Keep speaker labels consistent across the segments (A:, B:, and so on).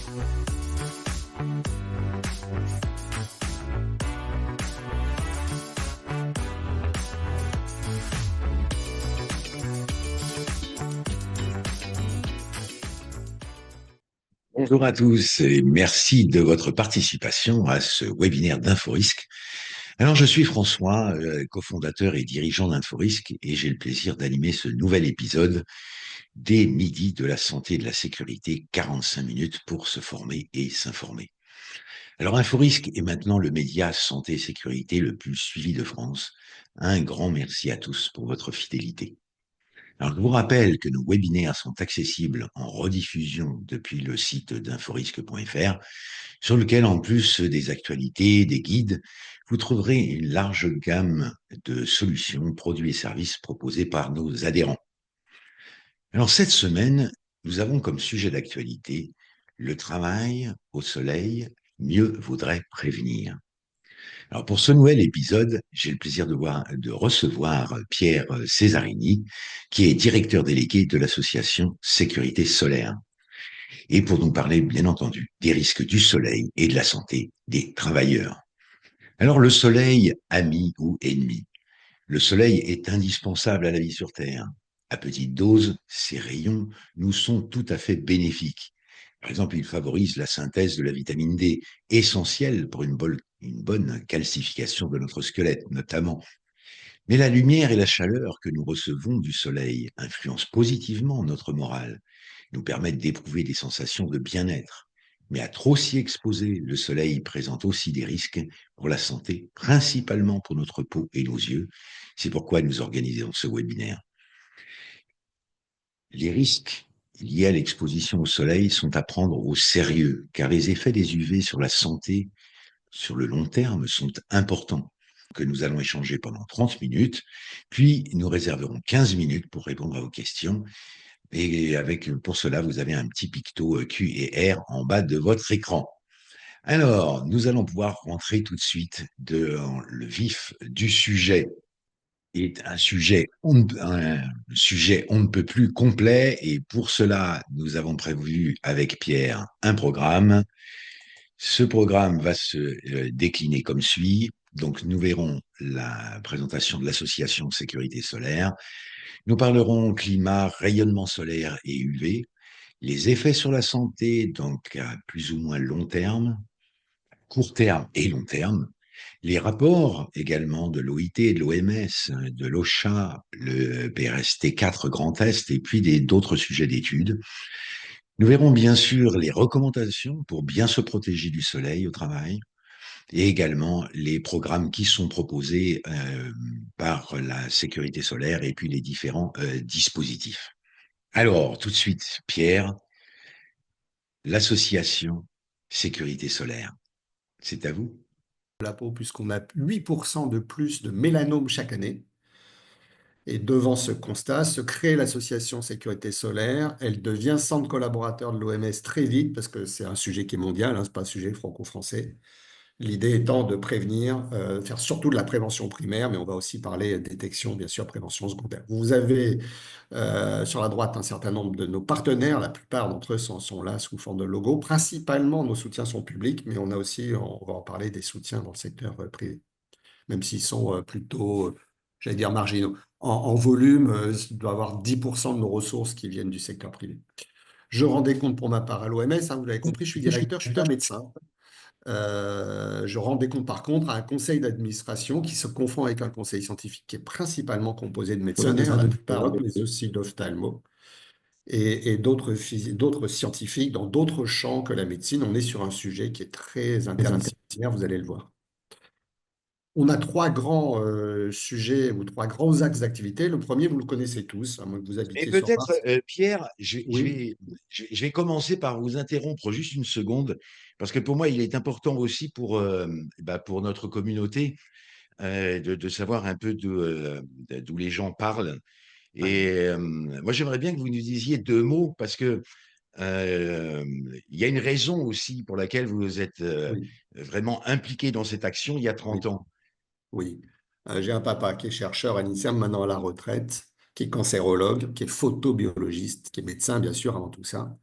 A: Bonjour à tous et merci de votre participation à ce webinaire d'InfoRisque. Alors, je suis François, cofondateur et dirigeant d'InfoRisque, et j'ai le plaisir d'animer ce nouvel épisode des midis de la santé et de la sécurité, 45 minutes pour se former et s'informer. Alors, InfoRisque est maintenant le média santé et sécurité le plus suivi de France. Un grand merci à tous pour votre fidélité. Alors, je vous rappelle que nos webinaires sont accessibles en rediffusion depuis le site d'inforisque.fr, sur lequel, en plus des actualités, des guides, vous trouverez une large gamme de solutions, produits et services proposés par nos adhérents. Alors, cette semaine, nous avons comme sujet d'actualité le travail au soleil, mieux vaudrait prévenir. Alors, pour ce nouvel épisode, j'ai le plaisir de recevoir Pierre Cesarini, qui est directeur délégué de l'association Sécurité Solaire, et pour nous parler, bien entendu, des risques du soleil et de la santé des travailleurs. Alors, le soleil, ami ou ennemi? Le soleil est indispensable à la vie sur Terre. À petite dose, ses rayons nous sont tout à fait bénéfiques. Par exemple, il favorise la synthèse de la vitamine D, essentielle pour une bonne calcification de notre squelette, notamment. Mais la lumière et la chaleur que nous recevons du soleil influencent positivement notre morale, nous permettent d'éprouver des sensations de bien-être. Mais à trop s'y exposer, le soleil présente aussi des risques pour la santé, principalement pour notre peau et nos yeux. C'est pourquoi nous organisons ce webinaire. Les risques liés à l'exposition au soleil sont à prendre au sérieux, car les effets des UV sur la santé, sur le long terme, sont importants. Que nous allons échanger pendant 30 minutes, puis nous réserverons 15 minutes pour répondre à vos questions. Et pour cela, vous avez un petit picto Q et R en bas de votre écran. Alors, nous allons pouvoir rentrer tout de suite dans le vif du sujet. Est un sujet on ne peut plus complet, et pour cela, nous avons prévu avec Pierre un programme. Ce programme va se décliner comme suit. Donc, nous verrons la présentation de l'association Sécurité Solaire. Nous parlerons climat, rayonnement solaire et UV, les effets sur la santé, donc à plus ou moins long terme, court terme et long terme, les rapports également de l'OIT, de l'OMS, de l'OSHA, le PRST4 Grand Est et puis d'autres sujets d'études. Nous verrons bien sûr les recommandations pour bien se protéger du soleil au travail et également les programmes qui sont proposés par la sécurité solaire et puis les différents dispositifs. Alors, tout de suite, Pierre, l'association Sécurité Solaire, c'est à vous.
B: La peau, puisqu'on a 8% de plus de mélanome chaque année. Et devant ce constat, se crée l'association Sécurité Solaire. Elle devient centre collaborateur de l'OMS très vite, parce que c'est un sujet qui est mondial, ce n'est pas un sujet franco-français. L'idée étant de prévenir, faire surtout de la prévention primaire, mais on va aussi parler détection, bien sûr, prévention secondaire. Vous avez sur la droite un certain nombre de nos partenaires, la plupart d'entre eux sont là sous forme de logo. Principalement, nos soutiens sont publics, mais on a aussi, on va en parler, des soutiens dans le secteur privé, même s'ils sont plutôt, j'allais dire, marginaux. En volume, il doit y avoir 10% de nos ressources qui viennent du secteur privé. Je rends des comptes pour ma part à l'OMS, vous l'avez compris, je suis directeur, je suis un médecin. Je rends des comptes par contre à un conseil d'administration qui se confond avec un conseil scientifique qui est principalement composé de médecins, des anthropologues, mais aussi d'ophtalmos et d'autres scientifiques dans d'autres champs que la médecine. On est sur un sujet qui est très interdisciplinaire, vous allez le voir. On a trois grands sujets ou trois grands axes d'activité. Le premier, vous le connaissez tous, à moins que vous
A: Et
B: habitiez sur
A: peut-être,
B: Mars.
A: Pierre,
B: Oui,
A: je vais commencer par vous interrompre juste une seconde, parce que pour moi, il est important aussi pour notre communauté de savoir un peu d'où les gens parlent.
B: ouais.
A: Et moi, j'aimerais bien que vous nous disiez deux mots, parce que euh, il y a une raison aussi pour laquelle vous êtes
B: Oui,
A: vraiment impliqué dans cette action il y a
B: oui.
A: 30 ans.
B: Oui, j'ai un papa qui est chercheur à l'INSERM, maintenant à la retraite, qui est cancérologue, qui est photobiologiste, qui est médecin, bien sûr, avant tout ça.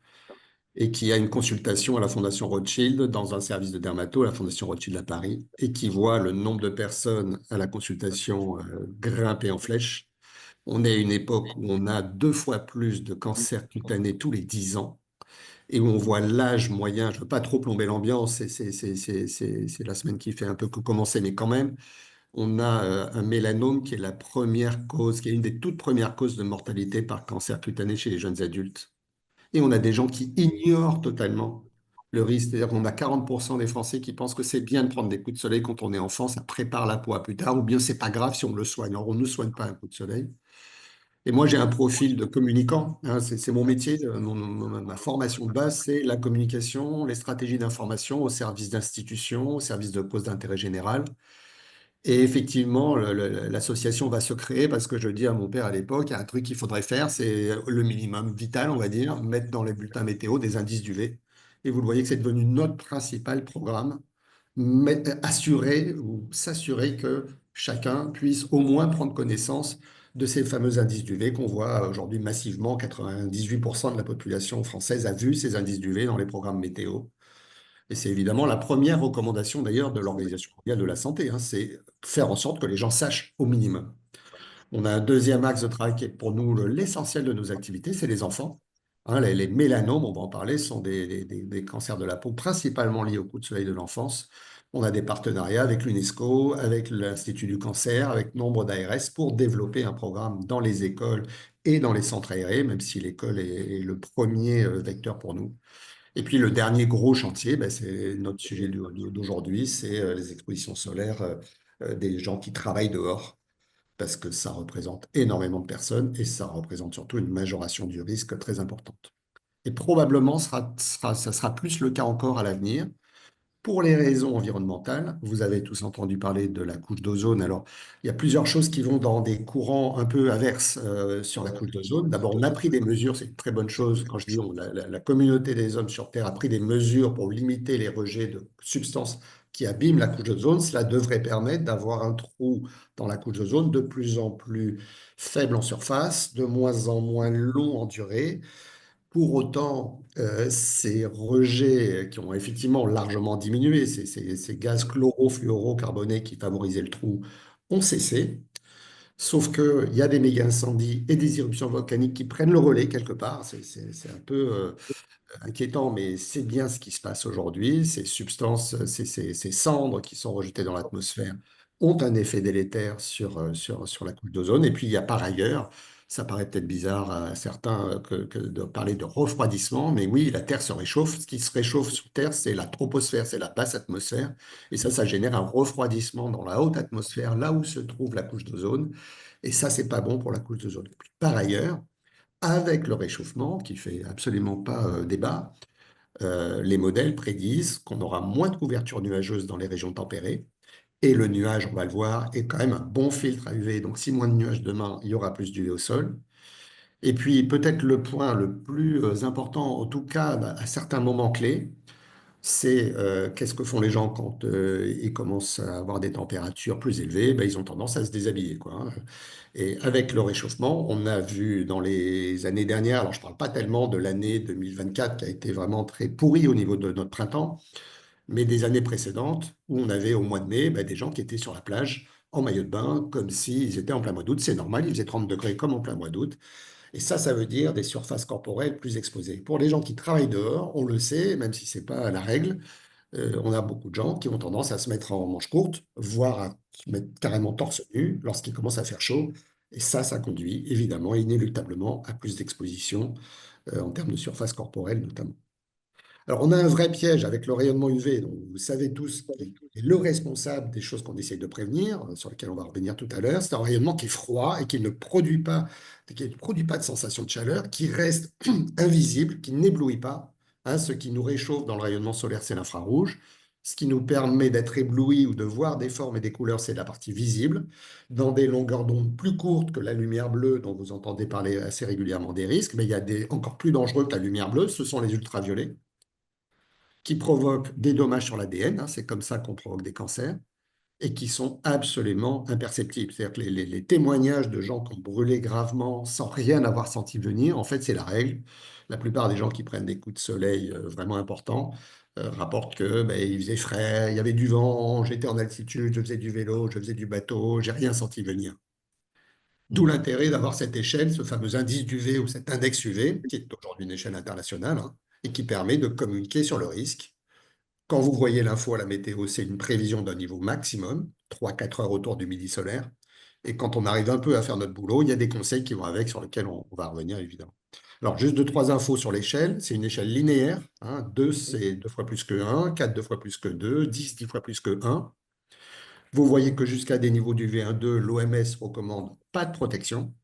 B: et qui a une consultation à la Fondation Rothschild dans un service de dermato à la Fondation Rothschild à Paris et qui voit le nombre de personnes à la consultation grimper en flèche. On est à une époque où on a 2 fois plus de cancers cutanés tous les 10 ans et où on voit l'âge moyen, je ne veux pas trop plomber l'ambiance, c'est la semaine qui fait un peu que commencer, mais quand même, on a un mélanome qui est la première cause, qui est une des toutes premières causes de mortalité par cancer cutané chez les jeunes adultes. Et on a des gens qui ignorent totalement le risque. C'est-à-dire qu'on a 40% des Français qui pensent que c'est bien de prendre des coups de soleil quand on est enfant, ça prépare la peau à plus tard, ou bien c'est pas grave si on le soigne. Alors, on ne soigne pas un coup de soleil. Et moi, j'ai un profil de communicant, hein, c'est mon métier, ma formation de base, c'est la communication, les stratégies d'information au service d'institutions, au service de causes d'intérêt général. Et effectivement, l'association va se créer parce que je dis à mon père à l'époque, il y a un truc qu'il faudrait faire, c'est le minimum vital, on va dire, mettre dans les bulletins météo des indices d'UV. Et vous le voyez que c'est devenu notre principal programme, assurer ou s'assurer que chacun puisse au moins prendre connaissance de ces fameux indices d'UV qu'on voit aujourd'hui massivement. 98% de la population française a vu ces indices d'UV dans les programmes météo. Et c'est évidemment la première recommandation d'ailleurs de l'Organisation mondiale de la santé, hein, c'est faire en sorte que les gens sachent au minimum. On a un deuxième axe de travail qui est pour nous l'essentiel de nos activités, c'est les enfants. Hein, les mélanomes, on va en parler, sont des cancers de la peau principalement liés au coup de soleil de l'enfance. On a des partenariats avec l'UNESCO, avec l'Institut du cancer, avec nombre d'ARS pour développer un programme dans les écoles et dans les centres aérés, même si l'école est le premier vecteur pour nous. Et puis le dernier gros chantier, ben, c'est notre sujet d'aujourd'hui, c'est les expositions solaires des gens qui travaillent dehors, parce que ça représente énormément de personnes et ça représente surtout une majoration du risque très importante. Et probablement, ça sera plus le cas encore à l'avenir. Pour les raisons environnementales, vous avez tous entendu parler de la couche d'ozone. Alors, il y a plusieurs choses qui vont dans des courants un peu averses sur la couche d'ozone. D'abord, on a pris des mesures, c'est une très bonne chose. Quand je dis on, la communauté des hommes sur Terre a pris des mesures pour limiter les rejets de substances qui abîment la couche d'ozone. Cela devrait permettre d'avoir un trou dans la couche d'ozone de plus en plus faible en surface, de moins en moins long en durée. Pour autant, ces rejets qui ont effectivement largement diminué, ces gaz chlorofluorocarbonés qui favorisaient le trou, ont cessé. Sauf qu'il y a des méga-incendies et des éruptions volcaniques qui prennent le relais quelque part. C'est un peu inquiétant, mais c'est bien ce qui se passe aujourd'hui. Ces substances, ces cendres qui sont rejetées dans l'atmosphère ont un effet délétère sur la couche d'ozone. Et puis, il y a par ailleurs, ça paraît peut-être bizarre à certains que de parler de refroidissement, mais oui, la Terre se réchauffe. Ce qui se réchauffe sous Terre, c'est la troposphère, c'est la basse atmosphère. Et ça génère un refroidissement dans la haute atmosphère, là où se trouve la couche d'ozone. Et ça, c'est pas bon pour la couche d'ozone. Et puis, par ailleurs, avec le réchauffement, qui fait absolument pas débat, les modèles prédisent qu'on aura moins de couverture nuageuse dans les régions tempérées. Et le nuage, on va le voir, est quand même un bon filtre à UV. Donc, si moins de nuages demain, il y aura plus d'UV au sol. Et puis, peut-être le point le plus important, en tout cas à certains moments clés, c'est qu'est-ce que font les gens quand ils commencent à avoir des températures plus élevées? Ben, ils ont tendance à se déshabiller, quoi, hein. Et avec le réchauffement, on a vu dans les années dernières, alors je ne parle pas tellement de l'année 2024 qui a été vraiment très pourrie au niveau de notre printemps, mais des années précédentes où on avait au mois de mai ben, des gens qui étaient sur la plage en maillot de bain comme s'ils étaient en plein mois d'août. C'est normal, il faisait 30 degrés comme en plein mois d'août. Et ça veut dire des surfaces corporelles plus exposées. Pour les gens qui travaillent dehors, on le sait, même si ce n'est pas la règle, on a beaucoup de gens qui ont tendance à se mettre en manche courte, voire à se mettre carrément torse nu lorsqu'il commence à faire chaud. Et ça conduit évidemment, inéluctablement, à plus d'exposition en termes de surface corporelle notamment. Alors, on a un vrai piège avec le rayonnement UV, donc vous savez tous qui est le responsable des choses qu'on essaye de prévenir, sur lesquelles on va revenir tout à l'heure. C'est un rayonnement qui est froid et qui ne produit pas de sensation de chaleur, qui reste invisible, qui n'éblouit pas. Hein, ce qui nous réchauffe dans le rayonnement solaire, c'est l'infrarouge. Ce qui nous permet d'être ébloui ou de voir des formes et des couleurs, c'est la partie visible, dans des longueurs d'onde plus courtes que la lumière bleue, dont vous entendez parler assez régulièrement des risques, mais il y a des encore plus dangereux que la lumière bleue, ce sont les ultraviolets qui provoquent des dommages sur l'ADN, hein, c'est comme ça qu'on provoque des cancers. et qui sont absolument imperceptibles. C'est-à-dire que les témoignages de gens qui ont brûlé gravement sans rien avoir senti venir, en fait, c'est la règle. La plupart des gens qui prennent des coups de soleil vraiment importants rapportent que ben, il faisait frais, il y avait du vent, j'étais en altitude, je faisais du vélo, je faisais du bateau, j'ai rien senti venir. D'où l'intérêt d'avoir cette échelle, ce fameux indice d'UV ou cet index UV, qui est aujourd'hui une échelle internationale, hein, et qui permet de communiquer sur le risque. Quand vous voyez l'info à la météo, c'est une prévision d'un niveau maximum, 3 4 heures autour du midi solaire. Et quand on arrive un peu à faire notre boulot, il y a des conseils qui vont avec, sur lesquels on va revenir évidemment. Alors, juste deux, trois infos sur l'échelle. C'est une échelle linéaire, hein. 2, c'est 2 fois plus que 1, 4, 2 fois plus que 2, 10, 10 fois plus que 1. Vous voyez que jusqu'à des niveaux du V1,2, l'OMS recommande pas de protection.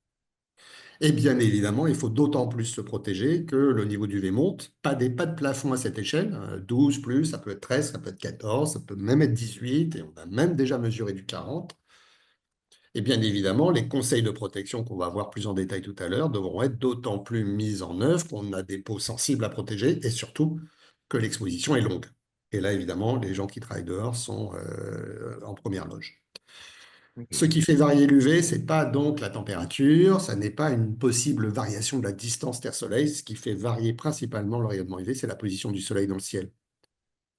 B: Et bien évidemment, il faut d'autant plus se protéger que le niveau du V monte. Pas de plafond à cette échelle. 12 plus, ça peut être 13, ça peut être 14, ça peut même être 18, et on a même déjà mesuré du 40. Et bien évidemment, les conseils de protection qu'on va voir plus en détail tout à l'heure devront être d'autant plus mis en œuvre qu'on a des peaux sensibles à protéger et surtout que l'exposition est longue. Et là, évidemment, les gens qui travaillent dehors sont en première loge. Ce
A: Ok.
B: qui fait varier l'UV, ce n'est pas donc la température, ça n'est pas une possible variation de la distance Terre-Soleil. Ce qui fait varier principalement le rayonnement UV, c'est la position du Soleil dans le ciel.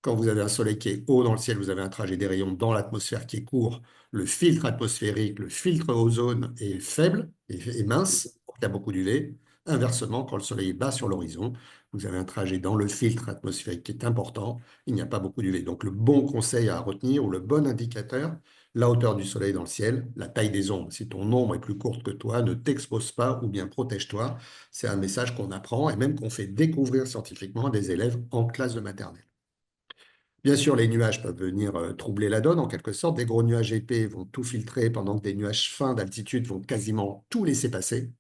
B: Quand vous avez un soleil qui est haut dans le ciel, vous avez un trajet des rayons dans l'atmosphère qui est court. Le filtre atmosphérique, le filtre ozone est faible et mince, donc il y a beaucoup d'UV. Inversement, quand le soleil est bas sur l'horizon, vous avez un trajet dans le filtre atmosphérique qui est important. Il n'y a pas beaucoup d'UV. Donc le bon conseil à retenir ou le bon indicateur, la hauteur du soleil dans le ciel, la taille des ombres. Si ton ombre est plus courte que toi, ne t'expose pas ou bien protège-toi. C'est un message qu'on apprend et même qu'on fait découvrir scientifiquement à des élèves en classe de maternelle. Bien sûr, les nuages peuvent venir troubler la donne en quelque sorte. Des gros nuages épais vont tout filtrer pendant que des nuages fins d'altitude vont quasiment tout laisser passer.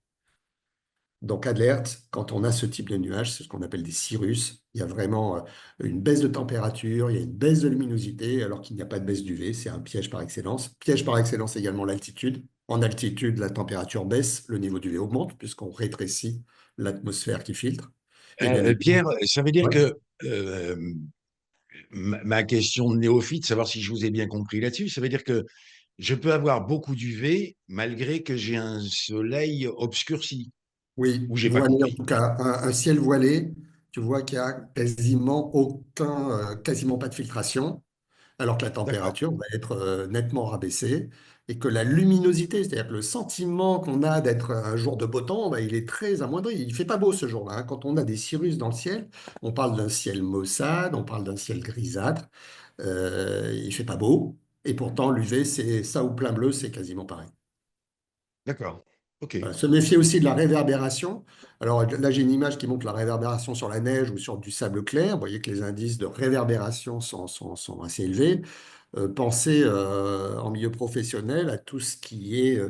B: Donc, alerte, quand on a ce type de nuages, c'est ce qu'on appelle des cirrus. Il y a vraiment une baisse de température, il y a une baisse de luminosité, alors qu'il n'y a pas de baisse d'UV. C'est un piège par excellence. Piège par excellence également l'altitude. En altitude, la température baisse, le niveau d'UV augmente, puisqu'on rétrécit l'atmosphère qui filtre. Et bien évidemment,
A: Pierre, ça veut dire
B: ouais.
A: que euh, ma question de néophyte, savoir si je vous ai bien compris là-dessus, ça veut dire que je peux avoir beaucoup d'UV malgré que j'ai un soleil obscurci,
B: Oui,
A: ou j'ai pas
B: voilé en
A: compris.
B: tout cas, un ciel voilé, tu vois qu'il y a quasiment pas de filtration, alors que la
A: D'accord,
B: température va être nettement rabaissée et que la luminosité, c'est-à-dire que le sentiment qu'on a d'être un jour de beau temps, bah, il est très amoindri. Il fait pas beau ce jour-là, hein. Quand on a des cirrus dans le ciel, on parle d'un ciel maussade, on parle d'un ciel grisâtre, il fait pas beau, et pourtant l'UV, c'est ça ou plein bleu, c'est quasiment pareil.
A: d'accord, ok.
B: Voilà, se méfier aussi de la réverbération. Alors là, j'ai une image qui montre la réverbération sur la neige ou sur du sable clair. Vous voyez que les indices de réverbération sont assez élevés. Pensez en milieu professionnel à tout ce qui est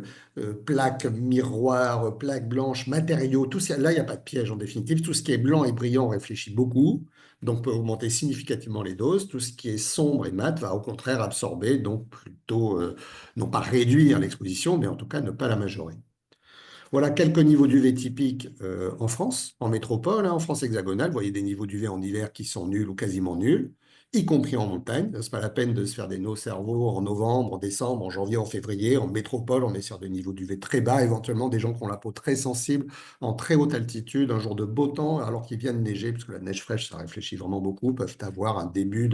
B: plaques, miroirs, plaques blanches, matériaux. Là, il n'y a pas de piège en définitive. Tout ce qui est blanc et brillant réfléchit beaucoup, donc peut augmenter significativement les doses. Tout ce qui est sombre et mat va au contraire absorber, donc plutôt non pas réduire l'exposition, mais en tout cas ne pas la majorer. Voilà quelques niveaux d'UV typiques en France, en métropole, hein, en France hexagonale. Vous voyez des niveaux d'UV en hiver qui sont nuls ou quasiment nuls, y compris en montagne. Ce n'est pas la peine de se faire des nœuds au cerveau en novembre, en décembre, en janvier, en février. En métropole, on est sur des niveaux d'UV très bas, éventuellement des gens qui ont la peau très sensible en très haute altitude, un jour de beau temps, alors qu'il vient de neiger, parce que la neige fraîche, ça réfléchit vraiment beaucoup, peuvent avoir un début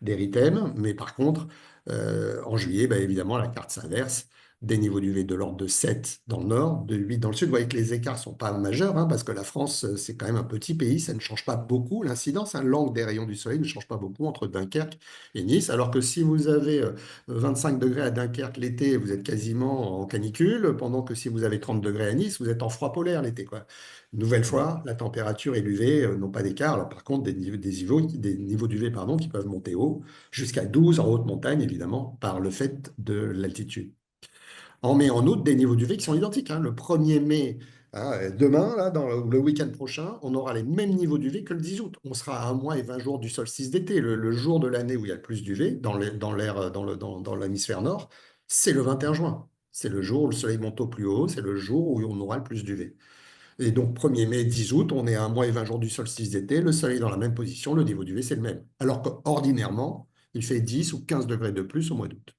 B: d'érythème. Mais par contre, en juillet, bah, évidemment, la carte s'inverse, des niveaux d'UV de l'ordre de 7 dans le nord, de 8 dans le sud. Vous voyez que les écarts ne sont pas majeurs, hein, parce que la France, c'est quand même un petit pays, ça ne change pas beaucoup. L'incidence, hein, l'angle des rayons du soleil ne change pas beaucoup entre Dunkerque et Nice, alors que si vous avez 25 degrés à Dunkerque l'été, vous êtes quasiment en canicule, pendant que si vous avez 30 degrés à Nice, vous êtes en froid polaire l'été, quoi. Une nouvelle fois, la température et l'UV n'ont pas d'écart. Alors par contre, des niveaux d'UV pardon, qui peuvent monter haut, jusqu'à 12 en haute montagne, évidemment, par le fait de l'altitude. On met en août des niveaux d'UV qui sont identiques, hein. Le 1er mai, hein, demain, là, le week-end prochain, on aura les mêmes niveaux d'UV que le 10 août. On sera à 1 mois et 20 jours du solstice d'été. Le jour de l'année où il y a le plus d'UV dans l'air, dans l'hémisphère nord, c'est le 21 juin. C'est le jour où le soleil monte au plus haut, c'est le jour où on aura le plus d'UV. Et donc 1er mai, 10 août, on est à 1 mois et 20 jours du solstice d'été, le soleil est dans la même position, le niveau d'UV c'est le même. Alors qu'ordinairement, il fait 10 ou 15 degrés de plus au mois d'août.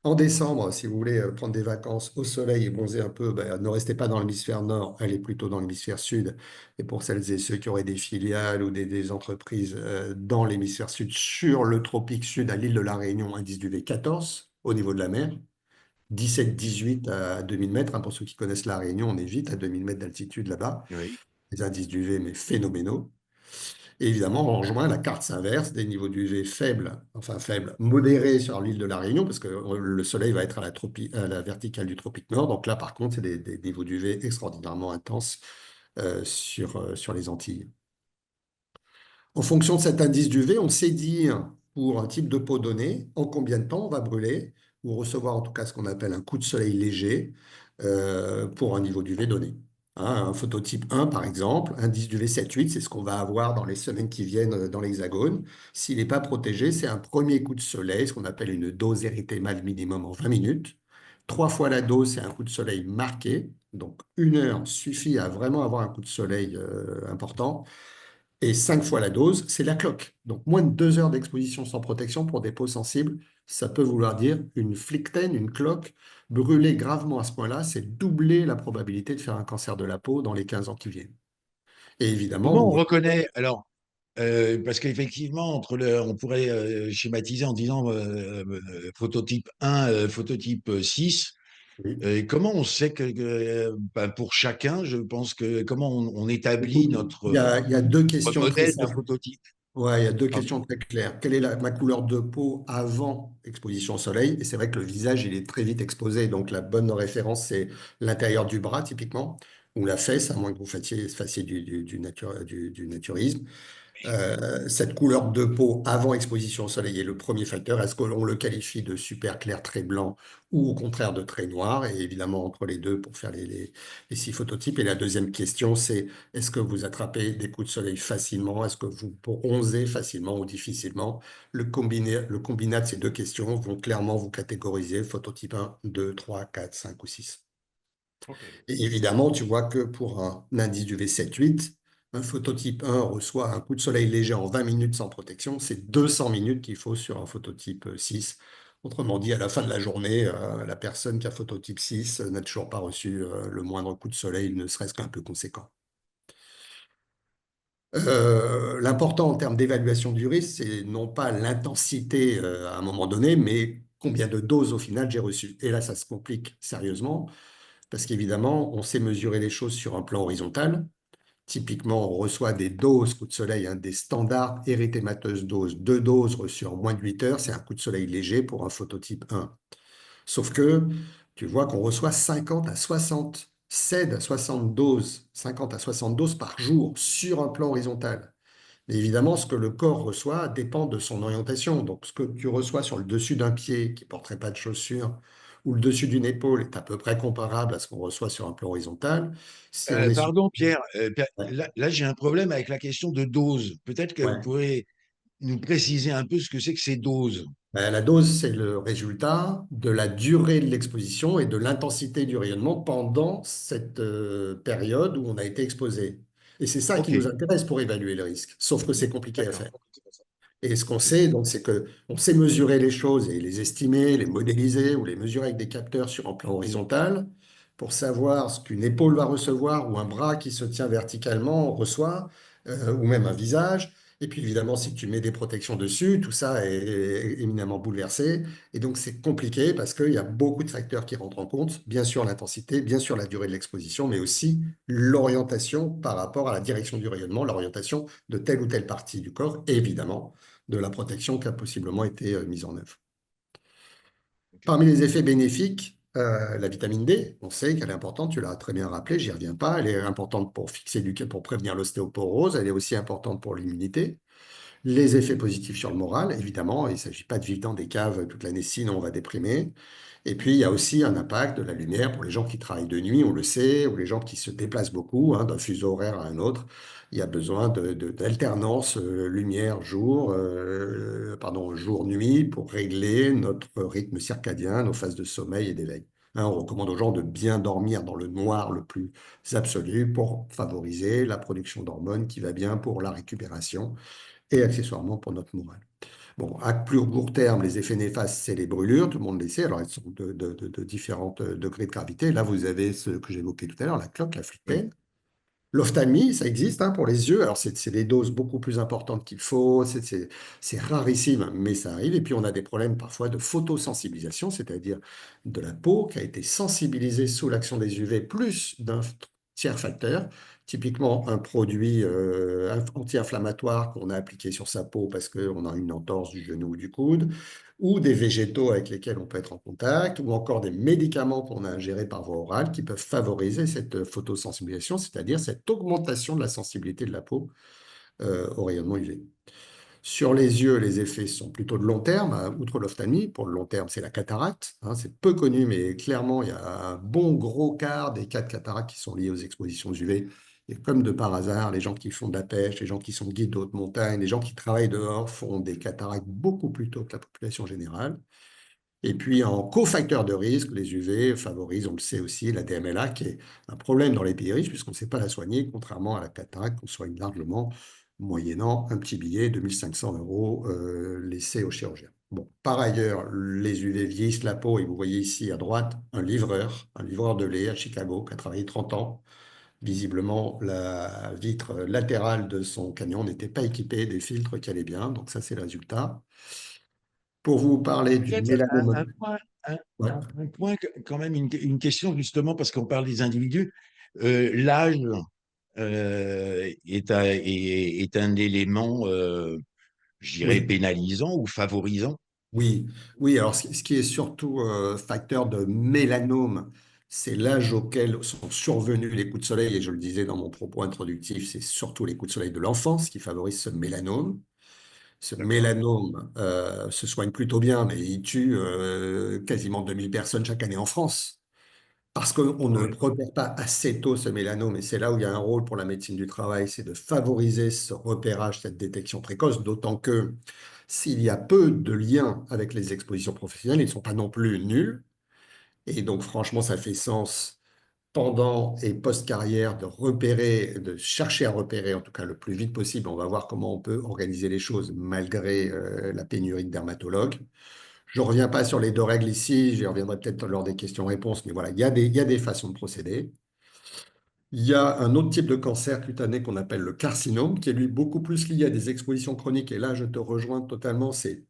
B: En décembre, si vous voulez prendre des vacances au soleil et bronzer un peu, ben, ne restez pas dans l'hémisphère nord, allez plutôt dans l'hémisphère sud. Et pour celles et ceux qui auraient des filiales ou des entreprises dans l'hémisphère sud, sur le tropique sud, à l'île de la Réunion, indice d'UV 14 au niveau de la mer, 17-18 à 2000 mètres. Hein, pour ceux qui connaissent la Réunion, on est vite à 2000 mètres d'altitude là-bas.
A: Oui.
B: Les indices d'UV, mais phénoménaux. Et évidemment, on rejoint la carte s'inverse des niveaux d'UV faibles, enfin faibles, modérés sur l'île de la Réunion, parce que le soleil va être à la verticale du tropique nord. Donc là, par contre, c'est des niveaux d'UV extraordinairement intenses sur les Antilles. En fonction de cet indice d'UV, on sait dire pour un type de peau donné en combien de temps on va brûler ou recevoir en tout cas ce qu'on appelle un coup de soleil léger pour un niveau d'UV donné. Hein, un phototype 1, par exemple, indice d'UV 7-8, c'est ce qu'on va avoir dans les semaines qui viennent dans l'Hexagone. S'il n'est pas protégé, c'est un premier coup de soleil, ce qu'on appelle une dose érythémale minimum en 20 minutes. Trois fois la dose, c'est un coup de soleil marqué. Donc, une heure suffit à vraiment avoir un coup de soleil important. Et 5 fois la dose, c'est la cloque. Donc, moins de 2 heures d'exposition sans protection pour des peaux sensibles, ça peut vouloir dire une flictène, une cloque, brûler gravement à ce point-là, c'est doubler la probabilité de faire un cancer de la peau dans les 15 ans qui viennent. Et évidemment,
A: Comment on
B: vous...
A: reconnaît, alors, parce qu'effectivement, on pourrait schématiser en disant phototype 1, phototype 6.
B: Oui.
A: Comment on sait ben, pour chacun, je pense que comment on établit
B: Écoute, il y a deux
A: notre
B: questions très
A: modèle de
B: simples.
A: phototype?
B: Ouais, il y a deux
A: Pardon.
B: questions très claires. Quelle est ma couleur de peau avant exposition au soleil? Et c'est vrai que le visage, il est très vite exposé. Donc, la bonne référence, c'est l'intérieur du bras, typiquement, ou la fesse, à moins que vous fassiez du naturisme. Cette couleur de peau avant exposition au soleil est le premier facteur. Est-ce qu'on le qualifie de super clair, très blanc ou au contraire de très noir? Et évidemment, entre les deux pour faire les 6 phototypes. Et la deuxième question, c'est est-ce que vous attrapez des coups de soleil facilement? Est-ce que vous bronzez facilement ou difficilement? Le combinat de ces deux questions vont clairement vous catégoriser phototype 1, 2, 3, 4, 5 ou 6.
A: Ok.
B: Et évidemment, tu vois que pour un indice du V7-8, un phototype 1 reçoit un coup de soleil léger en 20 minutes sans protection. C'est 200 minutes qu'il faut sur un phototype 6. Autrement dit, à la fin de la journée, la personne qui a phototype 6 n'a toujours pas reçu le moindre coup de soleil, ne serait-ce qu'un peu conséquent. L'important en termes d'évaluation du risque, c'est non pas l'intensité à un moment donné, mais combien de doses au final j'ai reçues. Et là, ça se complique sérieusement. Parce qu'évidemment, on sait mesurer les choses sur un plan horizontal. Typiquement, on reçoit des doses coup de soleil, hein, des standards érythémateuses doses. 2 doses reçues en moins de 8 heures, c'est un coup de soleil léger pour un phototype 1. Sauf que tu vois qu'on reçoit 50 à 60 CED à 60 doses, 50 à 60 doses par jour sur un plan horizontal. Mais évidemment, ce que le corps reçoit dépend de son orientation. Donc, ce que tu reçois sur le dessus d'un pied qui ne porterait pas de chaussures ou le dessus d'une épaule est à peu près comparable à ce qu'on reçoit sur un plan horizontal. Si on est sur...
A: Pardon, Pierre,
B: Ouais.
A: là, j'ai un problème avec la question de dose. Peut-être que vous
B: Ouais.
A: pourrez nous préciser un peu ce que c'est que ces doses.
B: Ben, la dose, c'est le résultat de la durée de l'exposition et de l'intensité du rayonnement pendant cette période où on a été exposé. Et c'est ça qui
A: Ok.
B: nous intéresse pour évaluer le risque, sauf que c'est compliqué à
A: D'accord.
B: faire. Et ce qu'on sait, donc, c'est que on sait mesurer les choses et les estimer, les modéliser ou les mesurer avec des capteurs sur un plan horizontal pour savoir ce qu'une épaule va recevoir ou un bras qui se tient verticalement reçoit, ou même un visage. Et puis évidemment, si tu mets des protections dessus, tout ça est éminemment bouleversé. Et donc c'est compliqué parce qu'il y a beaucoup de facteurs qui rentrent en compte. Bien sûr l'intensité, bien sûr la durée de l'exposition, mais aussi l'orientation par rapport à la direction du rayonnement, l'orientation de telle ou telle partie du corps, et évidemment de la protection qui a possiblement été mise en œuvre.
A: Ok.
B: Parmi les effets bénéfiques, la vitamine D, on sait qu'elle est importante, tu l'as très bien rappelé, j'y reviens pas, elle est importante pour prévenir l'ostéoporose, elle est aussi importante pour l'immunité. Les effets positifs sur le moral, évidemment, il ne s'agit pas de vivre dans des caves toute l'année, sinon on va déprimer. Et puis, il y a aussi un impact de la lumière pour les gens qui travaillent de nuit, on le sait, ou les gens qui se déplacent beaucoup, hein, d'un fuseau horaire à un autre. Il y a besoin d'alternance lumière-jour, pardon, jour-nuit pour régler notre rythme circadien, nos phases de sommeil et d'éveil. Hein, on recommande aux gens de bien dormir dans le noir le plus absolu pour favoriser la production d'hormones qui va bien pour la récupération et accessoirement pour notre morale. Bon, à plus court terme, les effets néfastes, c'est les brûlures, tout le monde les sait. Alors, elles sont de différents degrés de gravité. Là, vous avez ce que j'évoquais tout à l'heure, la cloque, la
A: Oui,
B: flippenne. L'ophtalmie, ça existe hein, pour les yeux. Alors, c'est des doses beaucoup plus importantes qu'il faut. C'est rarissime, mais ça arrive. Et puis, on a des problèmes parfois de photosensibilisation, c'est-à-dire de la peau qui a été sensibilisée sous l'action des UV plus d'un tiers facteur. Typiquement, un produit anti-inflammatoire qu'on a appliqué sur sa peau parce qu'on a une entorse du genou ou du coude, ou des végétaux avec lesquels on peut être en contact, ou encore des médicaments qu'on a ingérés par voie orale qui peuvent favoriser cette photosensibilisation, c'est-à-dire cette augmentation de la sensibilité de la peau au rayonnement UV. Sur les yeux, les effets sont plutôt de long terme, hein, outre l'ophtalmie. Pour le long terme, c'est la cataracte, hein, c'est peu connu, mais clairement, il y a un bon gros quart des cas de cataracte qui sont liés aux expositions UV. Et comme de par hasard, les gens qui font de la pêche, les gens qui sont guides de haute montagne, les gens qui travaillent dehors font des cataractes beaucoup plus tôt que la population générale. Et puis, en cofacteur de risque, les UV favorisent, on le sait aussi, la DMLA, qui est un problème dans les pays riches, puisqu'on ne sait pas la soigner, contrairement à la cataracte qu'on soigne largement, moyennant un petit billet de 1 500 euros laissé au chirurgien. Bon, par ailleurs, les UV vieillissent la peau, et vous voyez ici à droite un livreur de lait à Chicago, qui a travaillé 30 ans. Visiblement, la vitre latérale de son camion n'était pas équipée des filtres qui allaient bien, donc ça, c'est le résultat. Pour vous parler du
A: peut-être un
B: mélanome.
A: point,
B: Ouais.
A: un point, quand même, une question justement, parce qu'on parle des individus. L'âge est un élément, je dirais,
B: Oui,
A: pénalisant ou favorisant.
B: oui, oui. Alors, ce qui est surtout facteur de mélanome, c'est l'âge auquel sont survenus les coups de soleil. Et je le disais dans mon propos introductif, c'est surtout les coups de soleil de l'enfance qui favorisent ce mélanome. Ce
A: D'accord.
B: mélanome se soigne plutôt bien, mais il tue quasiment 2 000 personnes chaque année en France. Parce qu'on
A: Ah
B: ne
A: oui.
B: repère pas assez tôt ce mélanome, et c'est là où il y a un rôle pour la médecine du travail, c'est de favoriser ce repérage, cette détection précoce, d'autant que s'il y a peu de liens avec les expositions professionnelles, ils ne sont pas non plus nuls. Et donc, franchement, ça fait sens pendant et post-carrière de repérer, de chercher à repérer, en tout cas le plus vite possible. On va voir comment on peut organiser les choses malgré la pénurie de dermatologues. Je ne reviens pas sur les deux règles ici, j'y reviendrai peut-être lors des questions-réponses, mais voilà, il y a des façons de procéder. Il y a un autre type de cancer cutané qu'on appelle le carcinome, qui est lui beaucoup plus lié à des expositions chroniques. Et là, je te rejoins totalement, c'est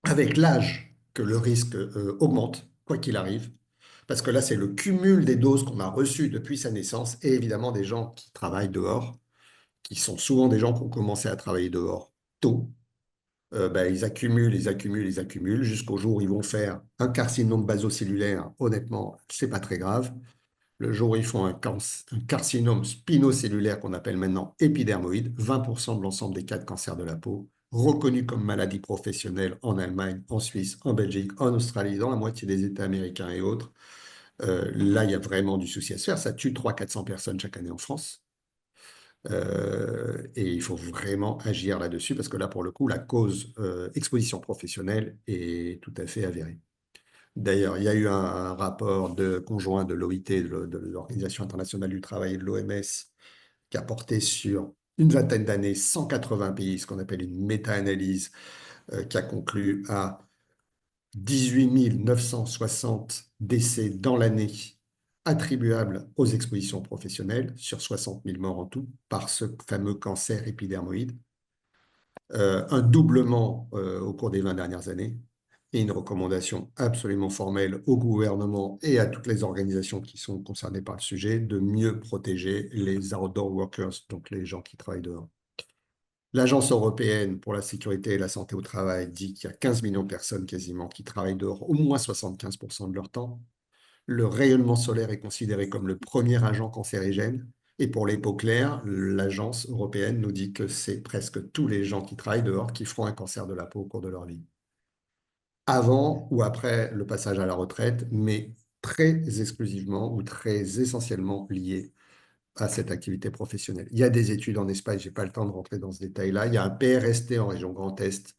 B: avec l'âge que le risque augmente, quoi qu'il arrive. Parce que là, c'est le cumul des doses qu'on a reçues depuis sa naissance et évidemment des gens qui travaillent dehors, qui sont souvent des gens qui ont commencé à travailler dehors tôt. Ben, ils accumulent, ils accumulent, ils accumulent jusqu'au jour où ils vont faire un carcinome basocellulaire. Honnêtement, c'est pas très grave. Le jour où ils font un carcinome spinocellulaire qu'on appelle maintenant épidermoïde, 20% de l'ensemble des cas de cancer de la peau, reconnus comme maladie professionnelle en Allemagne, en Suisse, en Belgique, en Australie, dans la moitié des États américains et autres. Là, il y a vraiment du souci à se faire. Ça tue 300-400 personnes chaque année en France. Et il faut vraiment agir là-dessus parce que là, pour le coup, la cause exposition professionnelle est tout à fait avérée. D'ailleurs, il y a eu un rapport conjoint de l'OIT, de l'Organisation internationale du travail et de l'OMS, qui a porté sur une vingtaine d'années, 180 pays, ce qu'on appelle une méta-analyse, qui a conclu à 18 960 décès dans l'année attribuables aux expositions professionnelles, sur 60 000 morts en tout, par ce fameux cancer épidermoïde. Un doublement au cours des 20 dernières années et une recommandation absolument formelle au gouvernement et à toutes les organisations qui sont concernées par le sujet de mieux protéger les outdoor workers, donc les gens qui travaillent dehors. L'Agence européenne pour la sécurité et la santé au travail dit qu'il y a 15 millions de personnes quasiment qui travaillent dehors au moins 75% de leur temps. Le rayonnement solaire est considéré comme le premier agent cancérigène. Et pour les peaux claires, l'agence européenne nous dit que c'est presque tous les gens qui travaillent dehors qui feront un cancer de la peau au cours de leur vie, avant ou après le passage à la retraite, mais très exclusivement ou très essentiellement lié à cette activité professionnelle. Il y a des études en Espagne, je n'ai pas le temps de rentrer dans ce détail-là. Il y a un PRST en région Grand Est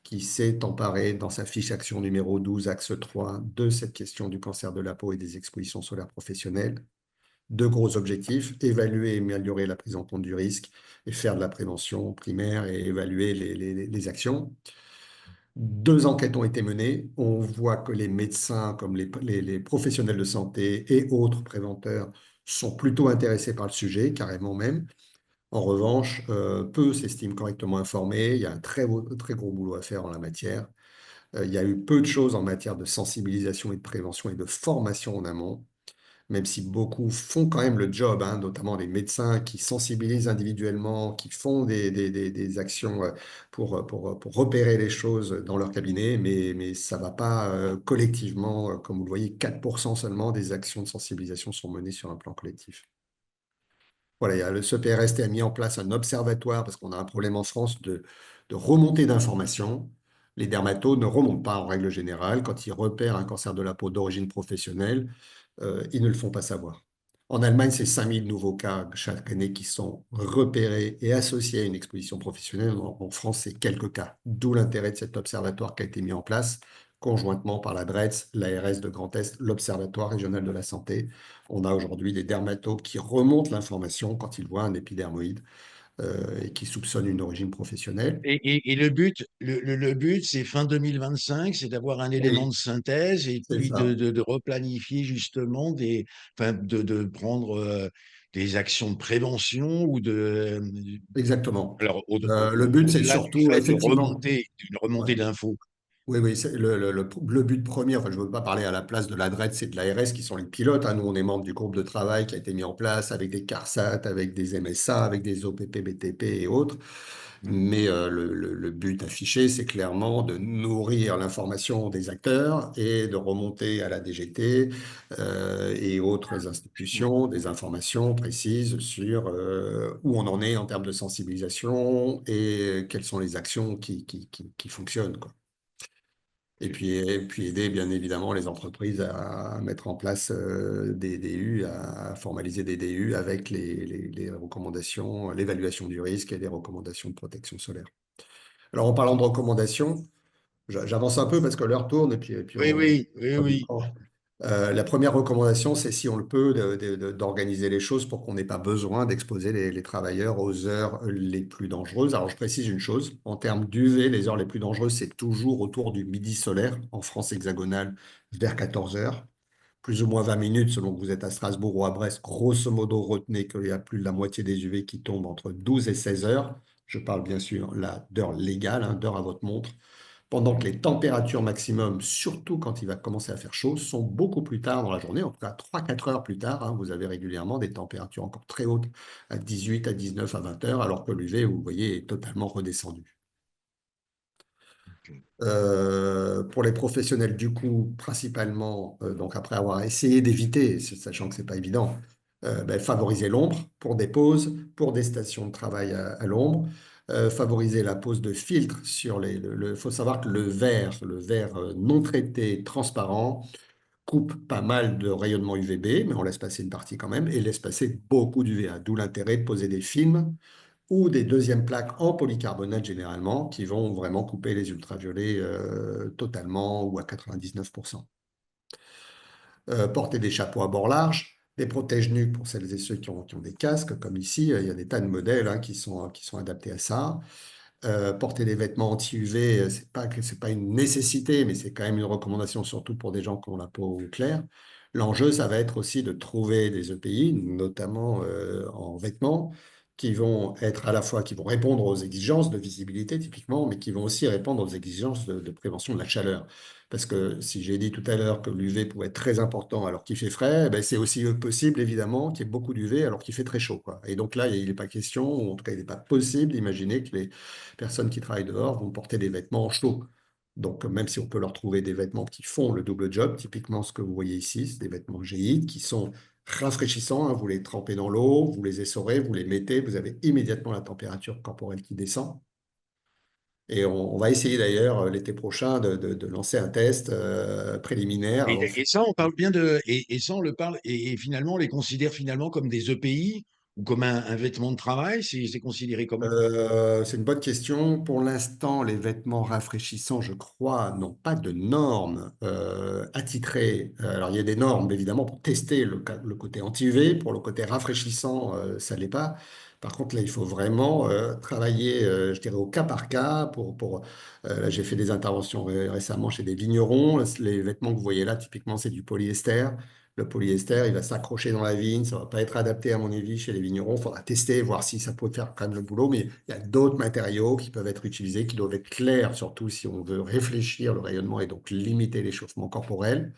B: qui s'est emparé dans sa fiche action numéro 12, axe 3, de cette question du cancer de la peau et des expositions solaires professionnelles. Deux gros objectifs, évaluer et améliorer la prise en compte du risque et faire de la prévention primaire et évaluer les actions. 2 enquêtes ont été menées. On voit que les médecins, comme les professionnels de santé et autres préventeurs, sont plutôt intéressés par le sujet, carrément même. En revanche, peu s'estiment correctement informés. Il y a un très gros boulot à faire en la matière. Il y a eu peu de choses en matière de sensibilisation et de prévention et de formation en amont, même si beaucoup font quand même le job, hein, notamment les médecins qui sensibilisent individuellement, qui font des actions pour repérer les choses dans leur cabinet, mais ça ne va pas collectivement. Comme vous le voyez, 4% seulement des actions de sensibilisation sont menées sur un plan collectif. Voilà, le CPRST a mis en place un observatoire parce qu'on a un problème en France de remontée d'informations. Les dermatos ne remontent pas en règle générale. Quand ils repèrent un cancer de la peau d'origine professionnelle, ils ne le font pas savoir. En Allemagne, c'est 5000 nouveaux cas chaque année qui sont repérés et associés à une exposition professionnelle. En France, c'est quelques cas. D'où l'intérêt de cet observatoire qui a été mis en place conjointement par la DREETS, l'ARS de Grand Est, l'Observatoire régional de la santé. On a aujourd'hui des dermatos qui remontent l'information quand ils voient un épidermoïde et qui soupçonnent une origine professionnelle.
A: Et le but, le but, c'est fin 2025, c'est d'avoir un élément
B: Oui,
A: de synthèse et
B: c'est
A: puis
B: ça.
A: de replanifier justement enfin, de prendre des actions de prévention ou
B: Exactement.
A: alors
B: Le but, c'est
A: au-delà du
B: surtout,
A: fait
B: effectivement,
A: d'une
B: ouais.
A: remontée d'infos.
B: Oui, oui, c'est le but premier, enfin, je ne veux pas parler à la place de l'ADRETS et de l'ARS qui sont les pilotes, hein. Nous, on est membre du groupe de travail qui a été mis en place avec des CARSAT, avec des MSA, avec des OPP, BTP et autres. Mais le but affiché, c'est clairement de nourrir l'information des acteurs et de remonter à la DGT et autres institutions des informations précises sur où on en est en termes de sensibilisation et quelles sont les actions qui fonctionnent, quoi. Et puis aider bien évidemment les entreprises à mettre en place des DU, à formaliser des DU avec les recommandations, l'évaluation du risque et les recommandations de protection solaire. Alors en parlant de recommandations, j'avance un peu parce que l'heure tourne et puis
A: Oui,
B: on
A: oui, oui,
B: prend du
A: oui.
B: temps. La première recommandation, c'est si on le peut, d'organiser les choses pour qu'on n'ait pas besoin d'exposer les travailleurs aux heures les plus dangereuses. Alors, je précise une chose, en termes d'UV, les heures les plus dangereuses, c'est toujours autour du midi solaire, en France hexagonale, vers 14 heures, plus ou moins 20 minutes selon que vous êtes à Strasbourg ou à Brest. Grosso modo, retenez qu'il y a plus de la moitié des UV qui tombent entre 12 et 16 heures. Je parle bien sûr là d'heures légales, hein, d'heures à votre montre, pendant que les températures maximum, surtout quand il va commencer à faire chaud, sont beaucoup plus tard dans la journée, en tout cas 3 4 heures plus tard, hein. Vous avez régulièrement des températures encore très hautes, à 18, à 19, à 20 heures, alors que l'UV, vous voyez, est totalement redescendu. Pour les professionnels, du coup, principalement, donc après avoir essayé d'éviter, sachant que c'est pas évident, ben, favoriser l'ombre pour des pauses, pour des stations de travail à l'ombre, favoriser la pose de filtres sur il faut savoir que le verre non traité, transparent, coupe pas mal de rayonnement UVB, mais on laisse passer une partie quand même, et laisse passer beaucoup d'UVA, d'où l'intérêt de poser des films ou des deuxièmes plaques en polycarbonate généralement, qui vont vraiment couper les ultraviolets totalement ou à 99%. Porter des chapeaux à bord large, des protège-nuques pour celles et ceux qui ont des casques, comme ici, il y a des tas de modèles hein, qui sont adaptés à ça. Porter des vêtements anti-UV, c'est pas une nécessité, mais c'est quand même une recommandation, surtout pour des gens qui ont la peau claire. L'enjeu, ça va être aussi de trouver des EPI, notamment en vêtements, qui vont être à la fois, qui vont répondre aux exigences de visibilité typiquement, mais qui vont aussi répondre aux exigences de prévention de la chaleur. Parce que si j'ai dit tout à l'heure que l'UV pouvait être très important alors qu'il fait frais, eh ben, c'est aussi possible évidemment qu'il y ait beaucoup d'UV alors qu'il fait très chaud, quoi. Et donc là, il n'est pas question, ou en tout cas, il n'est pas possible d'imaginer que les personnes qui travaillent dehors vont porter des vêtements chauds. Donc, même si on peut leur trouver des vêtements qui font le double job, typiquement ce que vous voyez ici, c'est des vêtements géides qui sont rafraîchissants, hein. Vous les trempez dans l'eau, vous les essorez, vous les mettez, vous avez immédiatement la température corporelle qui descend. Et on va essayer d'ailleurs l'été prochain de lancer un test préliminaire.
A: Et ça, on parle bien et ça, on le parle, et finalement, on les considère finalement comme des EPI ou comme un vêtement de travail, c'est considéré comment?
B: C'est une bonne question. Pour l'instant, les vêtements rafraîchissants, je crois, n'ont pas de normes attitrées. Alors, il y a des normes, évidemment, pour tester le côté anti-UV. Pour le côté rafraîchissant, ça ne l'est pas. Par contre, là, il faut vraiment travailler, je dirais, au cas par cas. Là, j'ai fait des interventions récemment chez des vignerons. Les vêtements que vous voyez là, typiquement, c'est du polyester. Le polyester, il va s'accrocher dans la vigne. Ça ne va pas être adapté, à mon avis, chez les vignerons. Il faudra tester, voir si ça peut faire quand même le boulot. Mais il y a d'autres matériaux qui peuvent être utilisés, qui doivent être clairs, surtout si on veut réfléchir le rayonnement et donc limiter l'échauffement corporel.